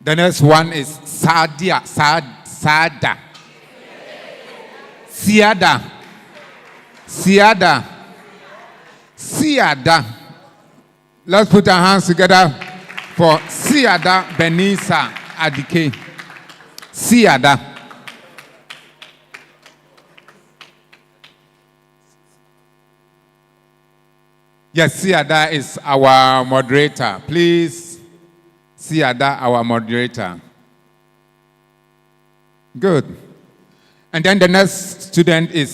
The next one is Siada. Let's put our hands together for Siada Benisa Adike. Siada. Yes, Siada is our moderator. Please, Siada, our moderator. Good. And then the next student is